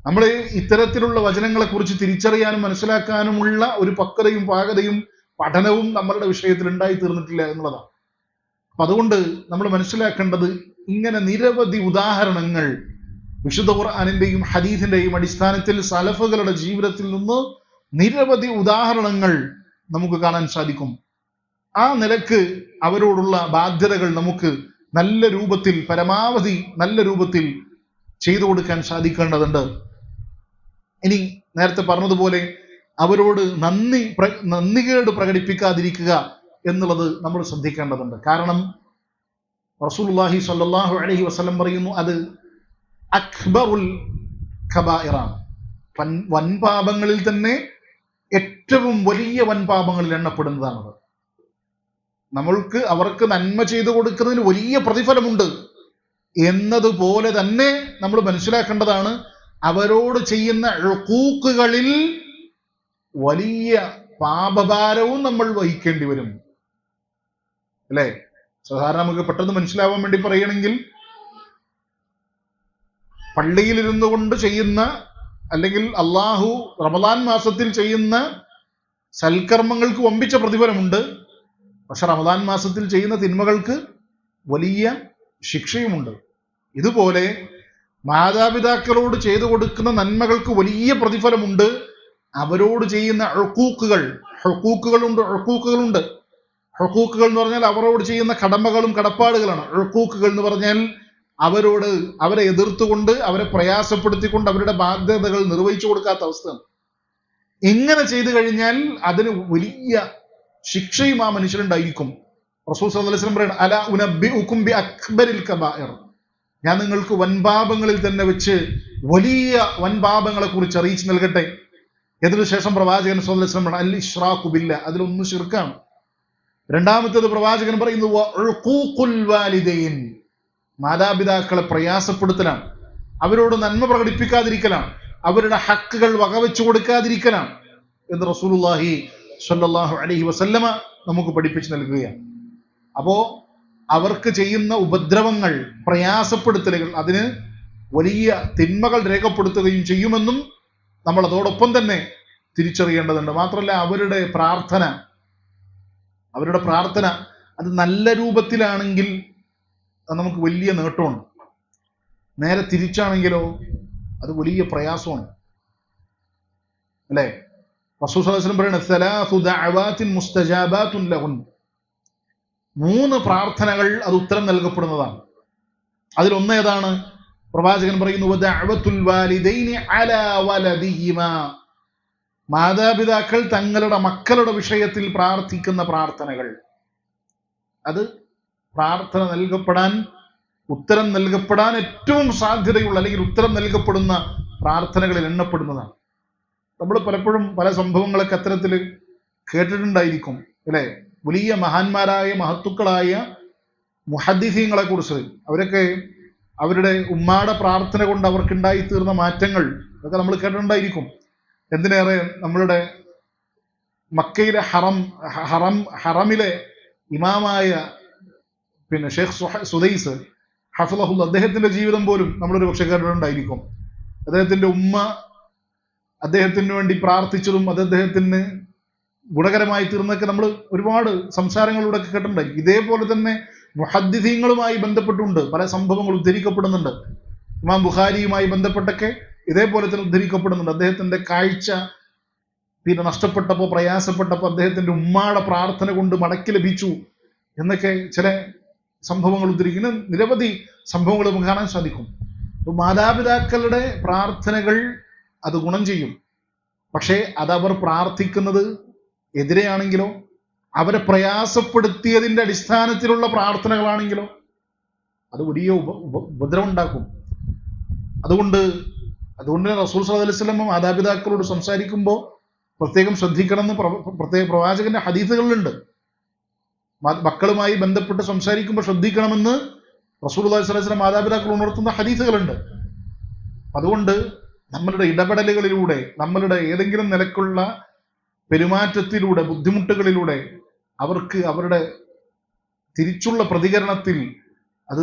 നമ്മൾ ഇത്തരത്തിലുള്ള വചനങ്ങളെ കുറിച്ച് തിരിച്ചറിയാനും മനസ്സിലാക്കാനുമുള്ള ഒരു പക്വതയും പാകതയും പഠനവും നമ്മളുടെ വിഷയത്തിൽ ഉണ്ടായി തീർന്നിട്ടില്ല എന്നുള്ളതാണ്. അപ്പൊ അതുകൊണ്ട് നമ്മൾ മനസ്സിലാക്കേണ്ടത്, ഇങ്ങനെ നിരവധി ഉദാഹരണങ്ങൾ വിശുദ്ധ ഖുർആനിന്റെയും ഹദീസിന്റെയും അടിസ്ഥാനത്തിൽ സലഫുകളുടെ ജീവിതത്തിൽ നിന്ന് നിരവധി ഉദാഹരണങ്ങൾ നമുക്ക് കാണാൻ സാധിക്കും. ആ നിലക്ക് അവരോടുള്ള ബാധ്യതകൾ നമുക്ക് നല്ല രൂപത്തിൽ, പരമാവധി നല്ല രൂപത്തിൽ ചെയ്തു കൊടുക്കാൻ സാധിക്കേണ്ടതുണ്ട്. ഇനി നേരത്തെ പറഞ്ഞതുപോലെ അവരോട് നന്ദികേട് പ്രകടിപ്പിക്കാതിരിക്കുക എന്നുള്ളത് നമ്മൾ ശ്രദ്ധിക്കേണ്ടതുണ്ട്. കാരണം റസൂലുള്ളാഹി സ്വല്ലല്ലാഹു അലൈഹി വസല്ലം പറയുന്നു, അത് അക്ബറുൽ കബായിറാണ്, വൻപാപങ്ങളിൽ തന്നെ ഏറ്റവും വലിയ വൻപാപങ്ങളിൽ എണ്ണപ്പെടുന്നതാണത്. നമ്മൾക്ക് അവർക്ക് നന്മ ചെയ്തു കൊടുക്കുന്നതിന് വലിയ പ്രതിഫലമുണ്ട് എന്നതുപോലെ തന്നെ നമ്മൾ മനസ്സിലാക്കേണ്ടതാണ്, അവരോട് ചെയ്യുന്ന ഉഖൂഖുകളിൽ വലിയ പാപഭാരവും നമ്മൾ വഹിക്കേണ്ടി വരും. അല്ലേ? സാധാരണ നമുക്ക് പെട്ടെന്ന് മനസ്സിലാവാൻ വേണ്ടി പറയുകയാണെങ്കിൽ, പള്ളിയിലിരുന്നു കൊണ്ട് ചെയ്യുന്ന, അല്ലെങ്കിൽ അള്ളാഹു റമദാൻ മാസത്തിൽ ചെയ്യുന്ന സൽക്കർമ്മങ്ങൾക്ക് വമ്പിച്ച പ്രതിഫലമുണ്ട്. പക്ഷെ റമദാൻ മാസത്തിൽ ചെയ്യുന്ന തിന്മകൾക്ക് വലിയ ശിക്ഷയുമുണ്ട്. ഇതുപോലെ മാതാപിതാക്കളോട് ചെയ്തു കൊടുക്കുന്ന നന്മകൾക്ക് വലിയ പ്രതിഫലമുണ്ട്. അവരോട് ചെയ്യുന്ന ഹുഖൂഖുകളുണ്ട്. ഹുഖൂഖുകൾ എന്ന് പറഞ്ഞാൽ അവരോട് ചെയ്യുന്ന കടമകളും കടപ്പാടുകളാണ്. ഉഖൂഖുകൾ എന്ന് പറഞ്ഞാൽ അവരെ എതിർത്തുകൊണ്ട്, അവരെ പ്രയാസപ്പെടുത്തിക്കൊണ്ട് അവരുടെ ബാധ്യതകൾ നിർവഹിച്ചു കൊടുക്കാത്ത അവസ്ഥ. ഇങ്ങനെ ചെയ്തു കഴിഞ്ഞാൽ അതിന് വലിയ ശിക്ഷയും ആ മനുഷ്യരുണ്ടായിരിക്കും. റസൂൽ സല്ലല്ലാഹു അലൈഹി വസല്ലം പറയുന്നു, അലാ ഉനബ്ബിഉകും ബി അക്ബരിൽ കബായിർ, ഞാൻ നിങ്ങൾക്ക് വൻപാപങ്ങളിൽ തന്നെ വെച്ച് വലിയ വൻപാപങ്ങളെ കുറിച്ച് അറിയിച്ചു നൽകട്ടെ. ഇതിനുശേഷം പ്രവാചകൻ സല്ലല്ലാഹു അലൈഹി വസല്ലം അൽ ഇശ്റാഖു ബില്ലാ, അതിലൊന്ന് ശിർക്കാണ്. രണ്ടാമത്തേത് പ്രവാചകൻ പറയുന്നു ഉഖൂഖുൽ വാലിദൈൻ, മാതാപിതാക്കളെ പ്രയാസപ്പെടുത്തലാണ്, അവരോട് നന്മ പ്രകടിപ്പിക്കാതിരിക്കലാണ്, അവരുടെ ഹക്കുകൾ വകവെച്ചു കൊടുക്കാതിരിക്കലാണ് എന്ന് റസൂലുള്ളാഹി സ്വല്ലല്ലാഹു അലൈഹി വസല്ലമ നമുക്ക് പഠിപ്പിച്ചു നൽകുകയാണ്. അപ്പോ അവർക്ക് ചെയ്യുന്ന ഉപദ്രവങ്ങൾ, പ്രയാസപ്പെടുത്തലുകൾ അതിന് വലിയ തിന്മകൾ രേഖപ്പെടുത്തുകയും ചെയ്യുമെന്നും നമ്മൾ അതോടൊപ്പം തന്നെ തിരിച്ചറിയേണ്ടതുണ്ട്. മാത്രമല്ല അവരുടെ പ്രാർത്ഥന അത് നല്ല രൂപത്തിലാണെങ്കിൽ അത് നമുക്ക് വലിയ നേട്ടമാണ്. നേരെ തിരിച്ചാണെങ്കിലോ അത് വലിയ പ്രയാസമാണ്. അല്ലേ? റസൂൽ സ്വല്ലല്ലാഹു അലൈഹി വസല്ലം പറയുന്നത് സലാസു ദഅവാത്തിൻ മുസ്തജാബാത്തുൻ ലഹുൻ, 3 പ്രാർത്ഥനകൾ അത് ഉത്തരം നൽകപ്പെടുന്നതാണ്. അതിലൊന്ന് ഏതാണ്? പ്രവാചകൻ പറയുന്നു വദഅവത്തുൽ വാലിദൈനി അലാ വലദിഹിമാ, മാതാപിതാക്കൾ തങ്ങളുടെ മക്കളുടെ വിഷയത്തിൽ പ്രാർത്ഥിക്കുന്ന പ്രാർത്ഥനകൾ. അത് പ്രാർത്ഥന നൽകപ്പെടാൻ, ഉത്തരം നൽകപ്പെടാൻ ഏറ്റവും സാധ്യതയുള്ള അല്ലെങ്കിൽ ഉത്തരം നൽകപ്പെടുന്ന പ്രാർത്ഥനകളിൽ എണ്ണപ്പെടുന്നതാണ്. നമ്മൾ പലപ്പോഴും പല സംഭവങ്ങളൊക്കെ അത്തരത്തിൽ കേട്ടിട്ടുണ്ടായിരിക്കും അല്ലെ? വലിയ മഹാന്മാരായ മഹത്തുക്കളായ മുഹദ്ദിസീങ്ങളെ കുറിച്ച്, അവരൊക്കെ അവരുടെ ഉമ്മാടെ പ്രാർത്ഥന കൊണ്ട് അവർക്കുണ്ടായി തീർന്ന മാറ്റങ്ങൾ ഇതൊക്കെ നമ്മൾ കേട്ടിട്ടുണ്ടായിരിക്കും. എന്തിനേറെ നമ്മളുടെ മക്കയിലെ ഹറമിലെ ഇമാമായ ഷെയ്ഖ് സുദൈസ് ഹഫ്ളഹുല്ലാഹ്, അദ്ദേഹത്തിന്റെ ജീവിതം പോലും നമ്മളൊരു പക്ഷെ കേട്ടിട്ടുണ്ടായിരിക്കും. അദ്ദേഹത്തിന്റെ ഉമ്മ അദ്ദേഹത്തിന് വേണ്ടി പ്രാർത്ഥിച്ചതും അത് അദ്ദേഹത്തിന് ഗുണകരമായി തീർന്നൊക്കെ നമ്മൾ ഒരുപാട് സംസാരങ്ങളിലൂടെ കേട്ടിട്ടുണ്ടായിരിക്കും. ഇതേപോലെ തന്നെ മുഹദ്ദിസീങ്ങളുമായി ബന്ധപ്പെട്ടുണ്ട് പല സംഭവങ്ങൾ ഉദ്ധരിക്കപ്പെടുന്നുണ്ട്. ഇമാം ബുഖാരിയുമായി ബന്ധപ്പെട്ടൊക്കെ ഇതേപോലെ തന്നെ ഉദ്ധരിക്കപ്പെടുന്നുണ്ട്. അദ്ദേഹത്തിന്റെ കാഴ്ച നഷ്ടപ്പെട്ടപ്പോൾ, പ്രയാസപ്പെട്ടപ്പോൾ അദ്ദേഹത്തിന്റെ ഉമ്മാടെ പ്രാർത്ഥന കൊണ്ട് മടക്കി ലഭിച്ചു എന്നൊക്കെ ചില സംഭവങ്ങൾ ഉദ്ധരിക്കുന്ന നിരവധി സംഭവങ്ങൾ നമുക്ക് കാണാൻ സാധിക്കും. അപ്പോൾ മാതാപിതാക്കളുടെ പ്രാർത്ഥനകൾ അത് ഗുണം ചെയ്യും. പക്ഷേ അതവർ പ്രാർത്ഥിക്കുന്നത് എതിരെയാണെങ്കിലോ, അവരെ പ്രയാസപ്പെടുത്തിയതിന്റെ അടിസ്ഥാനത്തിലുള്ള പ്രാർത്ഥനകളാണെങ്കിലോ അത് വലിയ ഉപദ്രവം ഉണ്ടാക്കും. അതുകൊണ്ട് റസൂൽ സല്ലല്ലാഹു അലൈഹി വസല്ലം മാതാപിതാക്കളോട് സംസാരിക്കുമ്പോൾ പ്രത്യേകം ശ്രദ്ധിക്കണമെന്ന് പ്രത്യേക പ്രവാചകന്റെ ഹദീസുകളിലുണ്ട്. മക്കളുമായി ബന്ധപ്പെട്ട് സംസാരിക്കുമ്പോൾ ശ്രദ്ധിക്കണമെന്ന് റസൂലുള്ളാഹി സ്വല്ലല്ലാഹു അലൈഹി വസല്ലം മാതാപിതാക്കൾ ഉണർത്തുന്ന ഹദീസുകളുണ്ട്. അതുകൊണ്ട് നമ്മളുടെ ഇടപെടലുകളിലൂടെ, നമ്മളുടെ ഏതെങ്കിലും നിലക്കുള്ള പെരുമാറ്റത്തിലൂടെ, ബുദ്ധിമുട്ടുകളിലൂടെ അവർക്ക് അവരുടെ തിരിച്ചുള്ള പ്രതികരണത്തിൽ അത്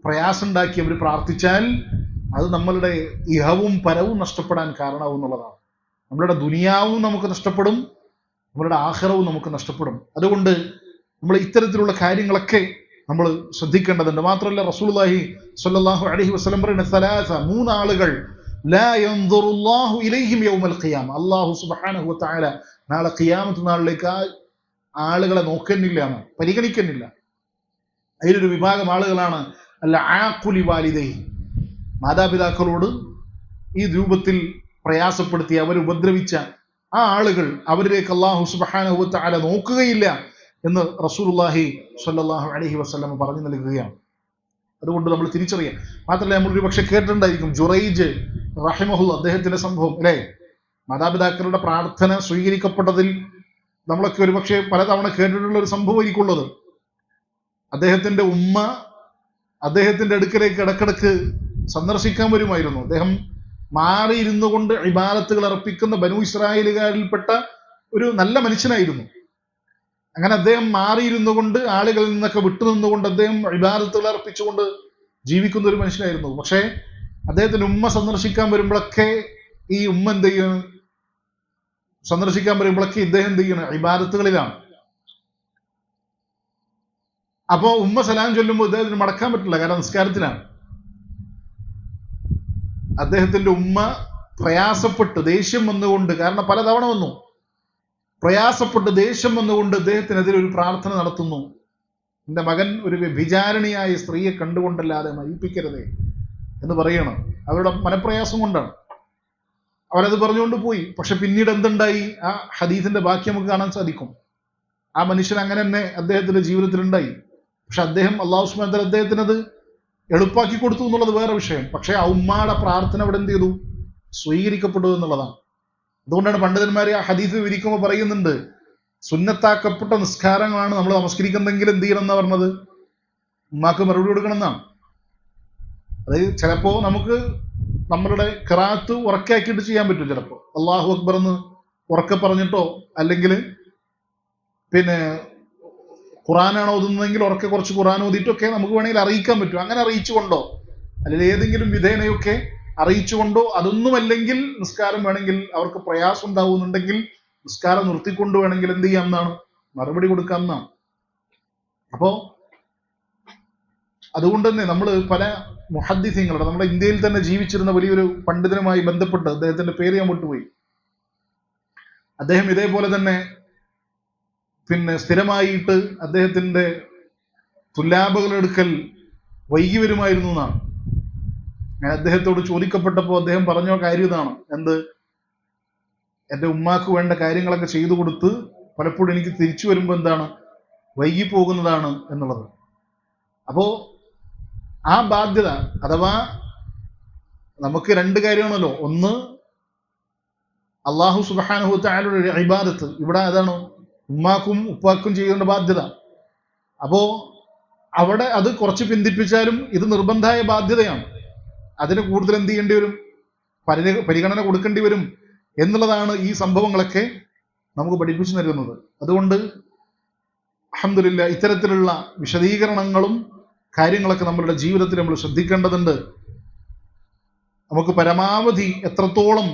പ്രയാസമുണ്ടാക്കി അവർ പ്രാർത്ഥിച്ചാൽ അത് നമ്മളുടെ ഇഹവും പരവും നഷ്ടപ്പെടാൻ കാരണമാവും എന്നുള്ളതാണ്. നമ്മളുടെ ദുനിയാവും നമുക്ക് നഷ്ടപ്പെടും, നമ്മളുടെ ആഖിറവും നമുക്ക് നഷ്ടപ്പെടും. അതുകൊണ്ട് നമ്മൾ ഇത്തരത്തിലുള്ള കാര്യങ്ങളൊക്കെ നമ്മൾ ശ്രദ്ധിക്കേണ്ടതുണ്ട്. മാത്രമല്ല റസൂലുള്ളാഹി സ്വല്ലല്ലാഹു അലൈഹി വസല്ലം പറയുന്ന സലാസ, 3 ആളുകൾ ലാ യൻദുറുല്ലാഹു ഇലൈഹിം യൗമൽ ഖിയാമ, അല്ലാഹു സുബ്ഹാനഹു വ തആല നാളെ ഖിയാമത്ത് നാളിലേക്ക് ആ ആളുകളെ നോക്കുന്നില്ല, പരിഗണിക്കുന്നില്ല. അതിലൊരു വിഭാഗം ആളുകളാണ് അല്ല ആഖുലി വാലിദൈഹി, മാതാപിതാക്കളോട് ഈ രൂപത്തിൽ പ്രയാസപ്പെടുത്തി അവർ ഉപദ്രവിച്ച ആ ആളുകൾ, അവരിലേക്ക് അല്ലാഹു സുബ്ഹാനഹു വ തആല നോക്കുകയില്ല എന്ന് റസൂലുള്ളാഹി സ്വല്ലല്ലാഹു അലൈഹി വസല്ലം പറഞ്ഞു നൽകുകയാണ്. അതുകൊണ്ട് നമ്മൾ തിരിച്ചറിയാം. മാത്രമല്ല നമ്മൾ ഒരു പക്ഷെ കേട്ടിട്ടുണ്ടായിരിക്കും ജുറൈജ് റഹിമഹുല്ല, അദ്ദേഹത്തിന്റെ സംഭവം അല്ലെ? മാതാപിതാക്കളുടെ പ്രാർത്ഥന സ്വീകരിക്കപ്പെട്ടതിൽ നമ്മളൊക്കെ ഒരുപക്ഷെ പലതവണ കേട്ടിട്ടുള്ള ഒരു സംഭവം ആയിരിക്കുള്ളത്. അദ്ദേഹത്തിന്റെ ഉമ്മ അദ്ദേഹത്തിന്റെ അടുക്കലേക്ക് ഇടക്കിടക്ക് സന്ദർശിക്കാൻ വരുമായിരുന്നു. അദ്ദേഹം മാറിയിരുന്നു കൊണ്ട് ഇബാദത്തുകൾ അർപ്പിക്കുന്ന ബനൂ ഇസ്രായേലുകാരിൽപ്പെട്ട ഒരു നല്ല മനുഷ്യനായിരുന്നു. അങ്ങനെ അദ്ദേഹം മാറിയിരുന്നു കൊണ്ട്, ആളുകളിൽ നിന്നൊക്കെ വിട്ടുനിന്നുകൊണ്ട് അദ്ദേഹം ഇബാദത്തുകൾ അർപ്പിച്ചുകൊണ്ട് ജീവിക്കുന്ന ഒരു മനുഷ്യനായിരുന്നു. പക്ഷേ അദ്ദേഹത്തിന്റെ ഉമ്മ സന്ദർശിക്കാൻ വരുമ്പോഴൊക്കെ ഈ ഉമ്മ എന്ത് ചെയ്യണം? സന്ദർശിക്കാൻ വരുമ്പോഴൊക്കെ ഇദ്ദേഹം എന്ത് ചെയ്യണം? ഇബാദത്തുകളിലാണ്. അപ്പോ ഉമ്മ സലാം ചൊല്ലുമ്പോൾ ഇദ്ദേഹത്തിന് മടക്കാൻ പറ്റില്ല, കാരണം നിസ്കാരത്തിലാണ്. അദ്ദേഹത്തിന്റെ ഉമ്മ പ്രയാസപ്പെട്ട് ദേഷ്യം വന്നുകൊണ്ട്, കാരണം പലതവണ വന്നു, പ്രയാസപ്പെട്ട് ദേഷ്യം വന്നുകൊണ്ട് അദ്ദേഹത്തിനെതിരെ ഒരു പ്രാർത്ഥന നടത്തുന്നു. എന്റെ മകൻ ഒരു വ്യഭിചാരിണിയായ സ്ത്രീയെ കണ്ടുകൊണ്ടല്ലാതെ മരിപ്പിക്കരുതേ എന്ന് പറയണം. അവരുടെ മനപ്രയാസം കൊണ്ടാണ് അവരത് പറഞ്ഞുകൊണ്ട് പോയി. പക്ഷെ പിന്നീട് എന്തുണ്ടായി? ആ ഹദീസിന്റെ ബാക്കി നമുക്ക് കാണാൻ സാധിക്കും. ആ മനുഷ്യൻ അങ്ങനെ തന്നെ അദ്ദേഹത്തിന്റെ ജീവിതത്തിൽ ഉണ്ടായി. പക്ഷെ അദ്ദേഹം അല്ലാഹു സുബ്ഹാനഹു വ തആല അദ്ദേഹത്തിനത് എളുപ്പാക്കി കൊടുത്തു എന്നുള്ളത് വേറെ വിഷയം. പക്ഷെ ആ ഉമ്മാടെ പ്രാർത്ഥന അവിടെ എന്ത് ചെയ്തു? സ്വീകരിക്കപ്പെട്ടു എന്നുള്ളതാണ്. അതുകൊണ്ടാണ് പണ്ഡിതന്മാരെ ആ ഹദീസ് വിവരിക്കുമ്പോൾ പറയുന്നുണ്ട്, സുന്നത്താക്കപ്പെട്ട നിസ്കാരങ്ങളാണ് നമ്മൾ നമസ്കരിക്കുന്നെങ്കിൽ എന്ത് ചെയ്യണം എന്നാ പറഞ്ഞത്? ഉമ്മാക്ക് മറുപടി കൊടുക്കണം എന്നാണ്. അതായത് ചിലപ്പോ നമുക്ക് നമ്മളുടെ ഖിറാഅത്ത് ഉറക്കാക്കിയിട്ട് ചെയ്യാൻ പറ്റും. ചിലപ്പോൾ അല്ലാഹു അക്ബർ എന്ന് ഉറക്കെ പറഞ്ഞിട്ടോ, അല്ലെങ്കിൽ ഖുറാനാണ് ഓതുന്നതെങ്കിൽ ഉറക്കെ കുറച്ച് ഖുറാൻ ഓതിയിട്ടൊക്കെ നമുക്ക് വേണമെങ്കിൽ അറിയിക്കാൻ പറ്റും. അങ്ങനെ അറിയിച്ചുകൊണ്ടോ, അല്ലെങ്കിൽ ഏതെങ്കിലും വിധേനയൊക്കെ അറിയിച്ചുകൊണ്ടോ, അതൊന്നുമല്ലെങ്കിൽ നിസ്കാരം വേണമെങ്കിൽ അവർക്ക് പ്രയാസം ഉണ്ടാവുന്നുണ്ടെങ്കിൽ നിസ്കാരം നിർത്തിക്കൊണ്ട് വേണമെങ്കിൽ എന്ത് ചെയ്യാം എന്നാണ്? മറുപടി കൊടുക്കാം എന്നാണ്. അപ്പോ അതുകൊണ്ട് തന്നെ നമ്മൾ പല മുഹദ്ദിസീങ്ങളുടെ, നമ്മുടെ ഇന്ത്യയിൽ തന്നെ ജീവിച്ചിരുന്ന വലിയൊരു പണ്ഡിതനുമായി ബന്ധപ്പെട്ട്, അദ്ദേഹത്തിന്റെ പേര് ഞാൻ വിട്ടുപോയി, അദ്ദേഹം ഇതേപോലെ തന്നെ സ്ഥിരമായിട്ട് അദ്ദേഹത്തിന്റെ തുലാബുകളെടുക്കൽ വൈകി വരുമായിരുന്നു എന്നാണ്. ഞാൻ അദ്ദേഹത്തോട് ചോദിക്കപ്പെട്ടപ്പോൾ അദ്ദേഹം പറഞ്ഞ കാര്യം ഇതാണ്: എൻ്റെ ഉമ്മാക്ക് വേണ്ട കാര്യങ്ങളൊക്കെ ചെയ്തു കൊടുത്ത് പലപ്പോഴും എനിക്ക് തിരിച്ചു വരുമ്പോൾ വൈകി പോകുന്നതാണ് എന്നുള്ളത്. അപ്പോ ആ ബാധ്യത, അഥവാ നമുക്ക് രണ്ട് കാര്യമാണല്ലോ. ഒന്ന്, അള്ളാഹു സുബ്ഹാനഹു വ തആലയുടെ ഇബാദത്ത്. ഇവിടെ അതാണ് ഉമ്മാക്കും ഉപ്പാക്കും ചെയ്യേണ്ട ബാധ്യത. അപ്പോ അവിടെ അത് കുറച്ച് പിന്തിപ്പിച്ചാലും ഇത് നിർബന്ധമായ ബാധ്യതയാണ്. അതിന് കൂടുതൽ എന്ത് ചെയ്യേണ്ടി വരും? പരിഗണന കൊടുക്കേണ്ടി വരും എന്നുള്ളതാണ് ഈ സംഭവങ്ങളൊക്കെ നമുക്ക് പഠിപ്പിച്ചു നൽകുന്നത്. അതുകൊണ്ട് അൽഹംദുലില്ലാഹ് ഇത്തരത്തിലുള്ള വിശദീകരണങ്ങളും കാര്യങ്ങളൊക്കെ നമ്മളുടെ ജീവിതത്തിൽ നമ്മൾ ശ്രദ്ധിക്കേണ്ടതുണ്ട്. നമുക്ക് പരമാവധി എത്രത്തോളം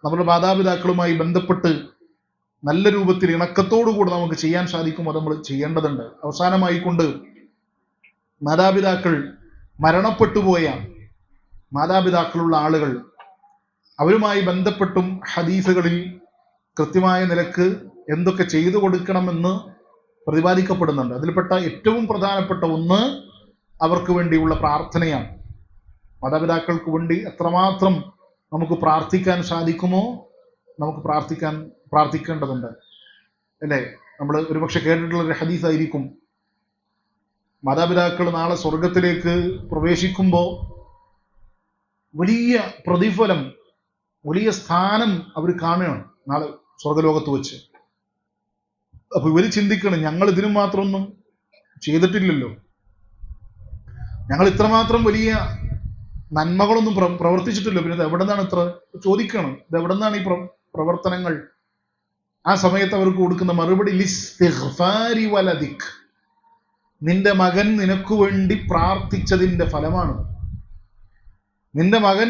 നമ്മുടെ മാതാപിതാക്കളുമായി ബന്ധപ്പെട്ട് നല്ല രൂപത്തിൽ ഇണക്കത്തോടുകൂടി നമുക്ക് ചെയ്യാൻ സാധിക്കുമോ അത് നമ്മൾ ചെയ്യേണ്ടതുണ്ട്. അവസാനമായി കൊണ്ട്, മാതാപിതാക്കൾ മരണപ്പെട്ടുപോയ മാതാപിതാക്കളുള്ള ആളുകൾ, അവരുമായി ബന്ധപ്പെട്ടും ഹദീസുകളിൽ കൃത്യമായ നിലക്ക് എന്തൊക്കെ ചെയ്തു കൊടുക്കണമെന്ന് പ്രതിപാദിക്കപ്പെടുന്നുണ്ട്. അതിൽപ്പെട്ട ഏറ്റവും പ്രധാനപ്പെട്ട ഒന്ന് അവർക്ക് വേണ്ടിയുള്ള പ്രാർത്ഥനയാണ്. മാതാപിതാക്കൾക്ക് വേണ്ടി എത്രമാത്രം നമുക്ക് പ്രാർത്ഥിക്കാൻ സാധിക്കുമോ നമുക്ക് പ്രാർത്ഥിക്കേണ്ടതുണ്ട്, അല്ലേ? നമ്മൾ ഒരുപക്ഷെ കേട്ടിട്ടുള്ളൊരു ഹദീസായിരിക്കും, മാതാപിതാക്കൾ നാളെ സ്വർഗത്തിലേക്ക് പ്രവേശിക്കുമ്പോൾ വലിയ പ്രതിഫലം, വലിയ സ്ഥാനം അവർ കാണുകയാണ് നാളെ സ്വർഗലോകത്ത് വെച്ച്. അപ്പൊ ഇവര് ചിന്തിക്കണം, ഞങ്ങൾ ഇതിനും മാത്രമൊന്നും ചെയ്തിട്ടില്ലല്ലോ, ഞങ്ങൾ ഇത്രമാത്രം വലിയ നന്മകളൊന്നും പ്രവർത്തിച്ചിട്ടില്ല, പിന്നെ ഇത് എവിടെ നിന്നാണ് ഇത്ര ചോദിക്കണം, ഇത് എവിടെ നിന്നാണ് ഈ പ്രവർത്തനങ്ങൾ? ആ സമയത്ത് അവർക്ക് കൊടുക്കുന്ന മറുപടി ലിസ്തിഗ്ഫാരി വലദിക്, നിന്റെ മകൻ നിനക്ക് വേണ്ടി പ്രാർത്ഥിച്ചതിന്റെ ഫലമാണ്. നിന്റെ മകൻ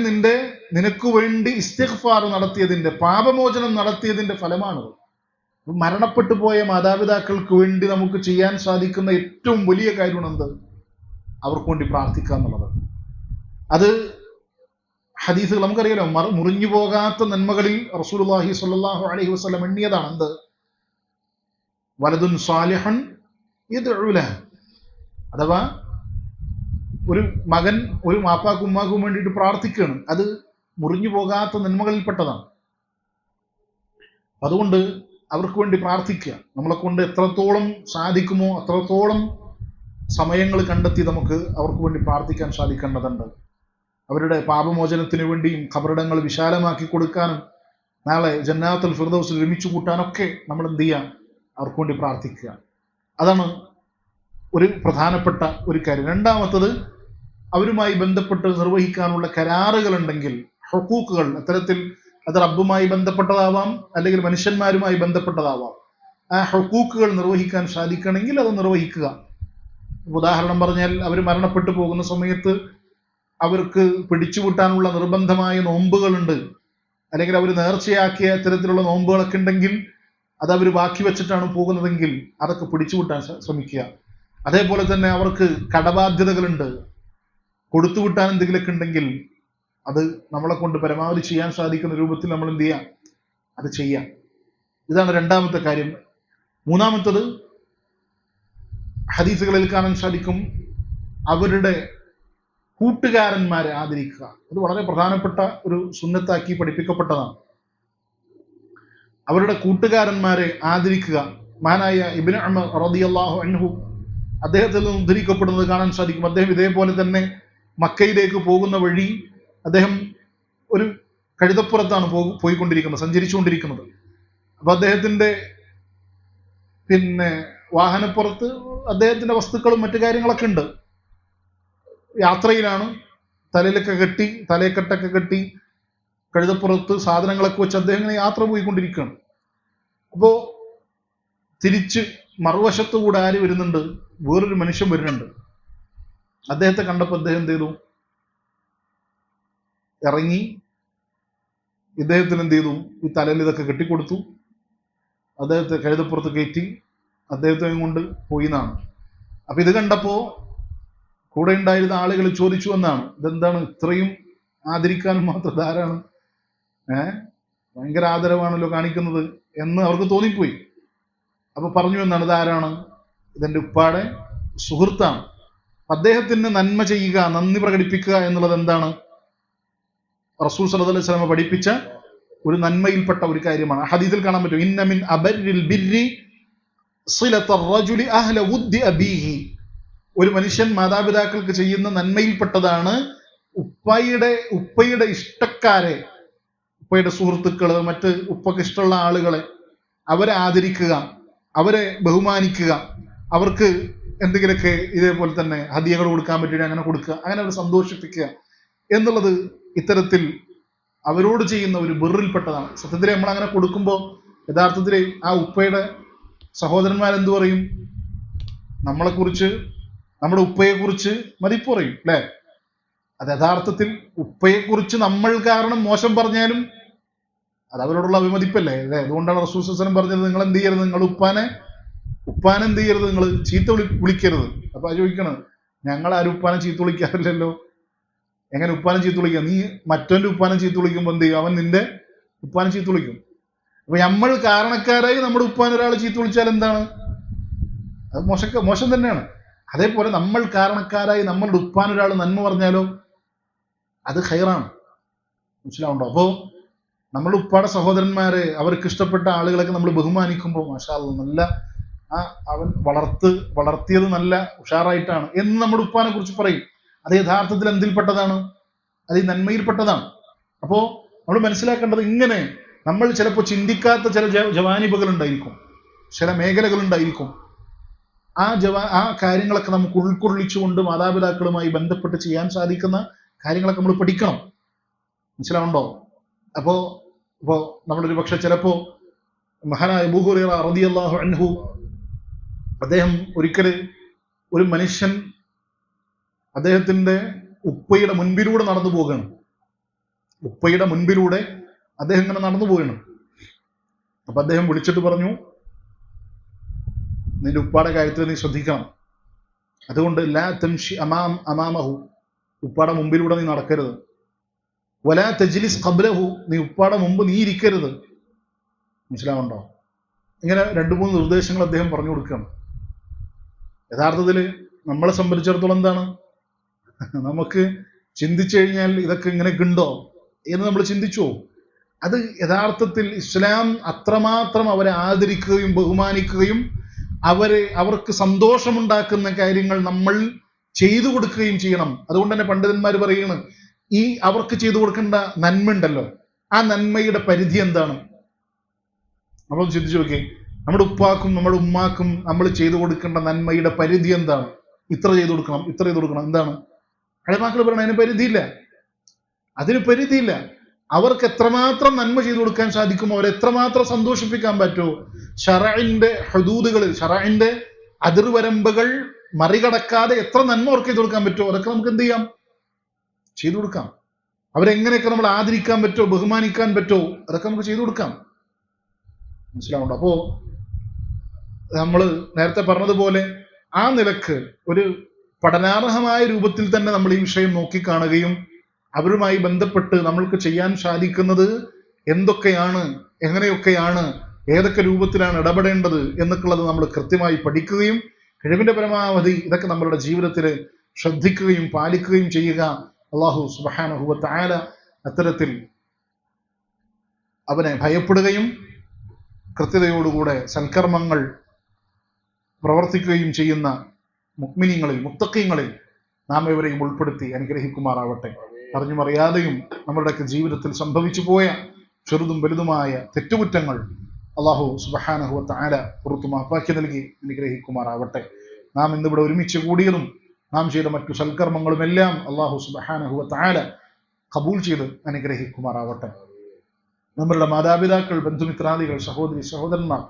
നിനക്ക് വേണ്ടി ഇസ്തിഗ്ഫാർ നടത്തിയതിന്റെ, പാപമോചനം നടത്തിയതിന്റെ ഫലമാണ്. മരണപ്പെട്ടു പോയ മാതാപിതാക്കൾക്ക് വേണ്ടി നമുക്ക് ചെയ്യാൻ സാധിക്കുന്ന ഏറ്റവും വലിയ കാര്യമാണ് എന്ത്? അവർക്ക് വേണ്ടി പ്രാർത്ഥിക്കുക എന്നുള്ളത്. അത് ഹദീസുകൾ നമുക്കറിയാലോ, മുറിഞ്ഞു പോകാത്ത നന്മകളിൽ റസൂലുള്ളാഹി സ്വല്ലല്ലാഹു അലൈഹി വസല്ലം എണ്ണിയതാണ് എന്ത്? വലദുൻ സാലിഹൻ യദ്ഉ ലഹു, അഥവാ ഒരു മകൻ ഒരു മാപ്പാക്കും ഉമ്മാക്കും വേണ്ടിയിട്ട് പ്രാർത്ഥിക്കുകയാണ്. അത് മുറിഞ്ഞു പോകാത്ത നന്മകളിൽപ്പെട്ടതാണ്. അതുകൊണ്ട് അവർക്ക് വേണ്ടി പ്രാർത്ഥിക്കുക. നമ്മളെ കൊണ്ട് എത്രത്തോളം സാധിക്കുമോ അത്രത്തോളം സമയങ്ങൾ കണ്ടെത്തി നമുക്ക് അവർക്ക് വേണ്ടി പ്രാർത്ഥിക്കാൻ സാധിക്കേണ്ടതുണ്ട്. അവരുടെ പാപമോചനത്തിന് വേണ്ടിയും ഖബറിടങ്ങൾ വിശാലമാക്കി കൊടുക്കാനും നാളെ ജന്നാത്തുൽ ഫിർദൗസിൽ ഒരുമിച്ച് കൂട്ടാനൊക്കെ നമ്മൾ എന്ത് ചെയ്യുക? അവർക്ക് വേണ്ടി പ്രാർത്ഥിക്കുക. അതാണ് ഒരു പ്രധാനപ്പെട്ട ഒരു കാര്യം. രണ്ടാമത്തത്, അവരുമായി ബന്ധപ്പെട്ട് നിർവഹിക്കാനുള്ള കരാറുകൾ ഉണ്ടെങ്കിൽ, ഹുഖൂഖുകൾ, അത്തരത്തിൽ അത് റബ്ബുമായി ബന്ധപ്പെട്ടതാവാം അല്ലെങ്കിൽ മനുഷ്യന്മാരുമായി ബന്ധപ്പെട്ടതാവാം. ആ ഹുഖൂഖുകൾ നിർവഹിക്കാൻ സാധിക്കണമെങ്കിൽ അത് നിർവഹിക്കുക. ഉദാഹരണം പറഞ്ഞാൽ, അവർ മരണപ്പെട്ടു പോകുന്ന സമയത്ത് അവർക്ക് പിടിച്ചുകൂട്ടാനുള്ള നിർബന്ധമായ നോമ്പുകളുണ്ട്, അല്ലെങ്കിൽ അവർ നേർച്ചയാക്കിയ ഇത്തരത്തിലുള്ള നോമ്പുകളൊക്കെ ഉണ്ടെങ്കിൽ അത് അവർ ബാക്കി വെച്ചിട്ടാണ് പോകുന്നതെങ്കിൽ അതൊക്കെ പിടിച്ചുകൂട്ടാൻ ശ്രമിക്കുക. അതേപോലെ തന്നെ അവർക്ക് കടബാധ്യതകളുണ്ട്, കൊടുത്തുവിട്ടാൻ എന്തെങ്കിലുമൊക്കെ ഉണ്ടെങ്കിൽ അത് നമ്മളെ കൊണ്ട് പരമാവധി ചെയ്യാൻ സാധിക്കുന്ന രൂപത്തിൽ നമ്മൾ എന്ത് ചെയ്യാം? അത് ചെയ്യാം. ഇതാണ് രണ്ടാമത്തെ കാര്യം. മൂന്നാമത്തത്, ഹദീസുകളിൽ കാണാൻ സാധിക്കും, അവരുടെ കൂട്ടുകാരന്മാരെ ആദരിക്കുക. അത് വളരെ പ്രധാനപ്പെട്ട ഒരു സുന്നത്താക്കി പഠിപ്പിക്കപ്പെട്ടതാണ്. അവരുടെ കൂട്ടുകാരന്മാരെ ആദരിക്കുക. മഹാനായ ഇബ്നു ഉമർ റളിയല്ലാഹു അൻഹു, അദ്ദേഹത്തിൽ നിന്ന് ഉദ്ധരിക്കപ്പെടുന്നത് കാണാൻ സാധിക്കും. അദ്ദേഹം ഇതേപോലെ തന്നെ മക്കയിലേക്ക് പോകുന്ന വഴി അദ്ദേഹം ഒരു കഴുതപ്പുറത്താണ് സഞ്ചരിച്ചുകൊണ്ടിരിക്കുന്നത്. അപ്പൊ അദ്ദേഹത്തിന്റെ വാഹനപ്പുറത്ത് അദ്ദേഹത്തിന്റെ വസ്തുക്കളും മറ്റു കാര്യങ്ങളൊക്കെ ഉണ്ട്. യാത്രയിലാണ്, തലയെക്കെട്ടൊക്കെ കെട്ടി കഴുതപ്പുറത്ത് സാധനങ്ങളൊക്കെ വെച്ച് അദ്ദേഹം ഇങ്ങനെ യാത്ര പോയിക്കൊണ്ടിരിക്കുകയാണ്. അപ്പോ തിരിച്ച് മറുവശത്തുകൂടെ ആര് വരുന്നുണ്ട്? വേറൊരു മനുഷ്യൻ വരുന്നുണ്ട്. അദ്ദേഹത്തെ കണ്ടപ്പോൾ അദ്ദേഹം എന്ത് ചെയ്തു? ഇറങ്ങി ഇദ്ദേഹത്തിന് എന്ത് ചെയ്തു? ഈ തലയിൽ ഇതൊക്കെ കെട്ടിക്കൊടുത്തു. അദ്ദേഹത്തെ കഴുതപ്പുറത്ത് കയറ്റി അദ്ദേഹത്തെ കൊണ്ട് പോയി എന്നാണ്. അപ്പൊ ഇത് കണ്ടപ്പോ കൂടെ ഉണ്ടായിരുന്ന ആളുകൾ ചോദിച്ചു എന്നാണ്, ഇതെന്താണ് ഇത്രയും ആദരിക്കാനും മാത്രം ധാരാണ്, ഭയങ്കര ആദരവാണല്ലോ കാണിക്കുന്നത് എന്ന് അവർക്ക് തോന്നിപ്പോയി. അപ്പൊ പറഞ്ഞു എന്നാണ്, ഇതാരാണ്? ഇതെന്റെ ഉപ്പാടെ സുഹൃത്താണ്. അദ്ദേഹത്തിന് നന്മ ചെയ്യുക, നന്ദി പ്രകടിപ്പിക്കുക എന്നുള്ളത് എന്താണ്? റസൂൽ സല്ലല്ലാഹു അലൈഹി വസല്ലം പഠിപ്പിച്ച ഒരു നന്മയിൽപ്പെട്ട ഒരു കാര്യമാണ്. ഹദീസിൽ കാണാൻ പറ്റും, ഇന്ന മിൻ അബരിൽ ബിർരി സിലത്തുർ റജുലി അഹ്ല വുദ്ദി അബീഹി. ഒരു മനുഷ്യൻ മാതാപിതാക്കൾക്ക് ചെയ്യുന്ന നന്മയിൽപ്പെട്ടതാണ് ഉപ്പയുടെ ഇഷ്ടക്കാരെ, ഉപ്പയുടെ സുഹൃത്തുക്കള്, മറ്റ് ഉപ്പക്ക് ഇഷ്ടമുള്ള ആളുകളെ അവരെ ആദരിക്കുക, അവരെ ബഹുമാനിക്കുക, അവർക്ക് എന്തെങ്കിലുമൊക്കെ ഇതേപോലെ തന്നെ ഹദിയകൾ കൊടുക്കാൻ പറ്റിയ അങ്ങനെ കൊടുക്കുക, അങ്ങനെ അവരെ സന്തോഷിപ്പിക്കുക എന്നുള്ളത് ഇത്തരത്തിൽ അവരോട് ചെയ്യുന്ന ഒരു ബിറിൽപ്പെട്ടതാണ്. സത്യത്തിൽ നമ്മൾ അങ്ങനെ കൊടുക്കുമ്പോൾ യഥാർത്ഥത്തിൽ ആ ഉപ്പയുടെ സഹോദരന്മാരെന്തു പറയും? നമ്മളെക്കുറിച്ച്, നമ്മുടെ ഉപ്പയെക്കുറിച്ച് മതിപ്പ് പറയും അല്ലെ? അത് യഥാർത്ഥത്തിൽ ഉപ്പയെക്കുറിച്ച് നമ്മൾ കാരണം മോശം പറഞ്ഞാലും അത് അവരോടുള്ള അഭിമതിപ്പല്ലേ അല്ലേ? അതുകൊണ്ടാണ് റസൂൽ സല്ലല്ലാഹു അലൈഹി വസല്ലം പറഞ്ഞത്, നിങ്ങൾ എന്ത് ചെയ്യരുത്, നിങ്ങൾ ഉപ്പാനെ എന്ത് ചെയ്യരുത്, നിങ്ങൾ ചീത്ത വിളിക്കരുത്. അപ്പൊ അത് ചോദിക്കണം, ഞങ്ങൾ ആരും ഉപ്പാനെ ചീത്ത വിളിക്കാറില്ലല്ലോ. എങ്ങനെ ഉപ്പാനെ ചീത്ത വിളിക്കുക? നീ മറ്റവന്റെ ഉപ്പാനെ ചീത്ത വിളിക്കുമ്പോൾ എന്ത് ചെയ്യും? അവൻ നിന്റെ ഉപ്പാനെ ചീത്ത വിളിക്കും. അപ്പൊ നമ്മൾ കാരണക്കാരായി നമ്മുടെ ഉപ്പാനെ ഒരാൾ ചീത്ത വിളിച്ചാൽ എന്താണ്? അത് മോശം തന്നെയാണ്. അതേപോലെ നമ്മൾ കാരണക്കാരായി നമ്മളുടെ ഉപ്പാനൊരാൾ നന്മ പറഞ്ഞാലോ അത് ഖൈറാണ്. മനസ്സിലാവുണ്ടോ? അപ്പോ നമ്മുടെ ഉപ്പാടെ സഹോദരന്മാരെ, അവർക്ക് ഇഷ്ടപ്പെട്ട ആളുകളൊക്കെ നമ്മൾ ബഹുമാനിക്കുമ്പോൾ മാഷാ അല്ലാഹ്, നല്ല അവൻ വളർത്തിയത് നല്ല ഉഷാറായിട്ടാണ് എന്ന് നമ്മുടെ ഉപ്പാനെ കുറിച്ച് പറയും. അത് യഥാർത്ഥത്തിൽ എന്തിൽപ്പെട്ടതാണ്? അത് ഈ നന്മയിൽപ്പെട്ടതാണ്. അപ്പോ നമ്മൾ മനസ്സിലാക്കേണ്ടത്, ഇങ്ങനെ നമ്മൾ ചിലപ്പോൾ ചിന്തിക്കാത്ത ചില ജവാനിബുകൾ ഉണ്ടായിരിക്കും, ചില മേഖലകൾ ഉണ്ടായിരിക്കും. ആ കാര്യങ്ങളൊക്കെ നമുക്ക് ഉൾക്കൊള്ളിച്ചുകൊണ്ട് മാതാപിതാക്കളുമായി ബന്ധപ്പെട്ട് ചെയ്യാൻ സാധിക്കുന്ന കാര്യങ്ങളൊക്കെ നമ്മൾ പഠിക്കണം. മനസ്സിലാവുണ്ടോ? അപ്പോ നമ്മളൊരു പക്ഷെ ചിലപ്പോ മഹാനായ അബൂ ഹുറൈറ റളിയല്ലാഹു അൻഹു, അദ്ദേഹം ഒരിക്കല് ഒരു മനുഷ്യൻ അദ്ദേഹത്തിന്റെ ഉപ്പയുടെ മുൻപിലൂടെ നടന്നു പോവുകയാണ്. ഉപ്പയുടെ മുൻപിലൂടെ അദ്ദേഹം ഇങ്ങനെ നടന്നു പോവുകയാണ്. അപ്പൊ അദ്ദേഹം വിളിച്ചിട്ട് പറഞ്ഞു, നിന്റെ ഉപ്പാടെ കാര്യത്തിൽ നീ ശ്രദ്ധിക്കണം. അതുകൊണ്ട് ലാ തംശി അമാമഹു, ഉപ്പാടെ മുമ്പിലൂടെ നീ നടക്കരുത്. വലാ തജ്ലിസ് ഖബ്ലഹു, നീ ഉപ്പാടെ മുമ്പ് നീ ഇരിക്കരുത്. മനസ്സിലാവുണ്ടോ? ഇങ്ങനെ 2-3 നിർദ്ദേശങ്ങൾ അദ്ദേഹം പറഞ്ഞു കൊടുക്കുകയാണ്. യഥാർത്ഥത്തിൽ നമ്മളെ സംബന്ധിച്ചിടത്തോളം എന്താണ്, നമുക്ക് ചിന്തിച്ചു കഴിഞ്ഞാൽ ഇതൊക്കെ ഇങ്ങനെയൊക്കെ ഉണ്ടോ എന്ന് നമ്മൾ ചിന്തിച്ചു. അത് യഥാർത്ഥത്തിൽ ഇസ്ലാം അത്രമാത്രം അവരെ ആദരിക്കുകയും ബഹുമാനിക്കുകയും അവർക്ക് സന്തോഷമുണ്ടാക്കുന്ന കാര്യങ്ങൾ നമ്മൾ ചെയ്തു കൊടുക്കുകയും ചെയ്യണം. അതുകൊണ്ട് തന്നെ പണ്ഡിതന്മാർ പറയുന്നത്, ഈ അവർക്ക് ചെയ്തു കൊടുക്കേണ്ട നന്മ ഉണ്ടല്ലോ, ആ നന്മയുടെ പരിധി എന്താണ്? നമ്മളൊന്ന് ചിന്തിച്ചു നോക്കിയേ. നമ്മുടെ ഉപ്പാക്കും നമ്മുടെ ഉമ്മാക്കും നമ്മൾ ചെയ്തു കൊടുക്കേണ്ട നന്മയുടെ പരിധി എന്താണ്? ഇത്ര ചെയ്തു കൊടുക്കണം. എന്താണ്? അഴമാക്കൾ പറയണ അതിന് പരിധിയില്ല. അവർക്ക് എത്രമാത്രം നന്മ ചെയ്തു കൊടുക്കാൻ സാധിക്കുമോ, അവരെ എത്രമാത്രം സന്തോഷിപ്പിക്കാൻ പറ്റുമോ, ശറഇന്റെ ഹദൂദുകളിൽ, ശറഇന്റെ അതിർവരമ്പുകൾ മറികടക്കാതെ എത്ര നന്മ അവർക്ക് ചെയ്തു കൊടുക്കാൻ പറ്റുമോ അതൊക്കെ നമുക്ക് എന്ത് ചെയ്യാം? ചെയ്തു കൊടുക്കാം. അവരെങ്ങനെയൊക്കെ നമ്മൾ ആദരിക്കാൻ പറ്റുമോ, ബഹുമാനിക്കാൻ പറ്റുമോ, അതൊക്കെ നമുക്ക് ചെയ്തു കൊടുക്കാം. മനസ്സിലാവുണ്ടോ? അപ്പോ നമ്മൾ നേരത്തെ പറഞ്ഞതുപോലെ ആ നിലക്ക് ഒരു പഠനാർഹമായ രൂപത്തിൽ തന്നെ നമ്മൾ ഈ വിഷയം നോക്കിക്കാണുകയും അവരുമായി ബന്ധപ്പെട്ട് നമ്മൾക്ക് ചെയ്യാൻ സാധിക്കുന്നത് എന്തൊക്കെയാണ്, എങ്ങനെയൊക്കെയാണ്, ഏതൊക്കെ രൂപത്തിലാണ് ഇടപെടേണ്ടത് എന്നൊക്കെയുള്ളത് നമ്മൾ കൃത്യമായി പഠിക്കുകയും കഴിവിന്റെ പരമാവധി ഇതൊക്കെ നമ്മളുടെ ജീവിതത്തിൽ ശ്രദ്ധിക്കുകയും പാലിക്കുകയും ചെയ്യുക. അല്ലാഹു സുബ്ഹാനഹു വ തആല അത്തരത്തിൽ അവനെ ഭയപ്പെടുകയും കൃത്യതയോടുകൂടെ സൽക്കർമ്മങ്ങൾ പ്രവർത്തിക്കുകയും ചെയ്യുന്ന മുഅ്മിനീങ്ങളിൽ, മുത്തഖീങ്ങളിൽ നാം ഇവരെയും ഉൾപ്പെടുത്തി അനുഗ്രഹിക്കുമാറാവട്ടെ. അറിഞ്ഞും അറിയാതെയും നമ്മളുടെയൊക്കെ ജീവിതത്തിൽ സംഭവിച്ചു പോയ ചെറുതും വലുതുമായ തെറ്റുകുറ്റങ്ങൾ അല്ലാഹു സുബ്ഹാനഹു വ തആല പുറത്തു മാപ്പാക്കി നൽകി അനുഗ്രഹിക്കുമാറാവട്ടെ. നാം ഇന്നിവിടെ ഒരുമിച്ച് കൂടിയതും നാം ചെയ്ത മറ്റു സൽക്കർമ്മങ്ങളും എല്ലാം അല്ലാഹു സുബ്ഹാനഹു വ തആല ഖബൂൽ ചെയ്ത് അനുഗ്രഹിക്കുമാറാവട്ടെ. നമ്മളുടെ മാതാപിതാക്കൾ, ബന്ധുമിത്രാദികൾ, സഹോദരി സഹോദരന്മാർ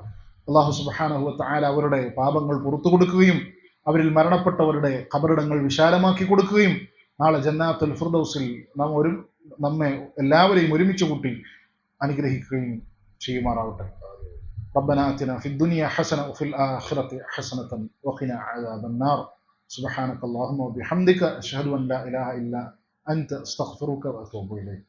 അല്ലാഹു സുബ്ഹാനഹു വ തആല അവരുടെ പാപങ്ങൾ പുറത്തു കൊടുക്കുകയും അവരിൽ മരണപ്പെട്ടവരുടെ ഖബറിടങ്ങൾ വിശാലമാക്കി കൊടുക്കുകയും നാളെ ജന്നാത്തുൽ ഫിർദൗസിൽ നമ്മെ എല്ലാവരെയും ഒരുമിച്ച് കൂട്ടി അനുഗ്രഹിക്കുകയും ചെയ്യുമാറാവട്ടെ. ربنا آتنا في الدنيا حسنة وفي الآخرة حسنة وقنا عذاب النار. سبحانك اللهم وبحمدك أشهد أن لا إله إلا أنت أستغفرك وأتوب إليك.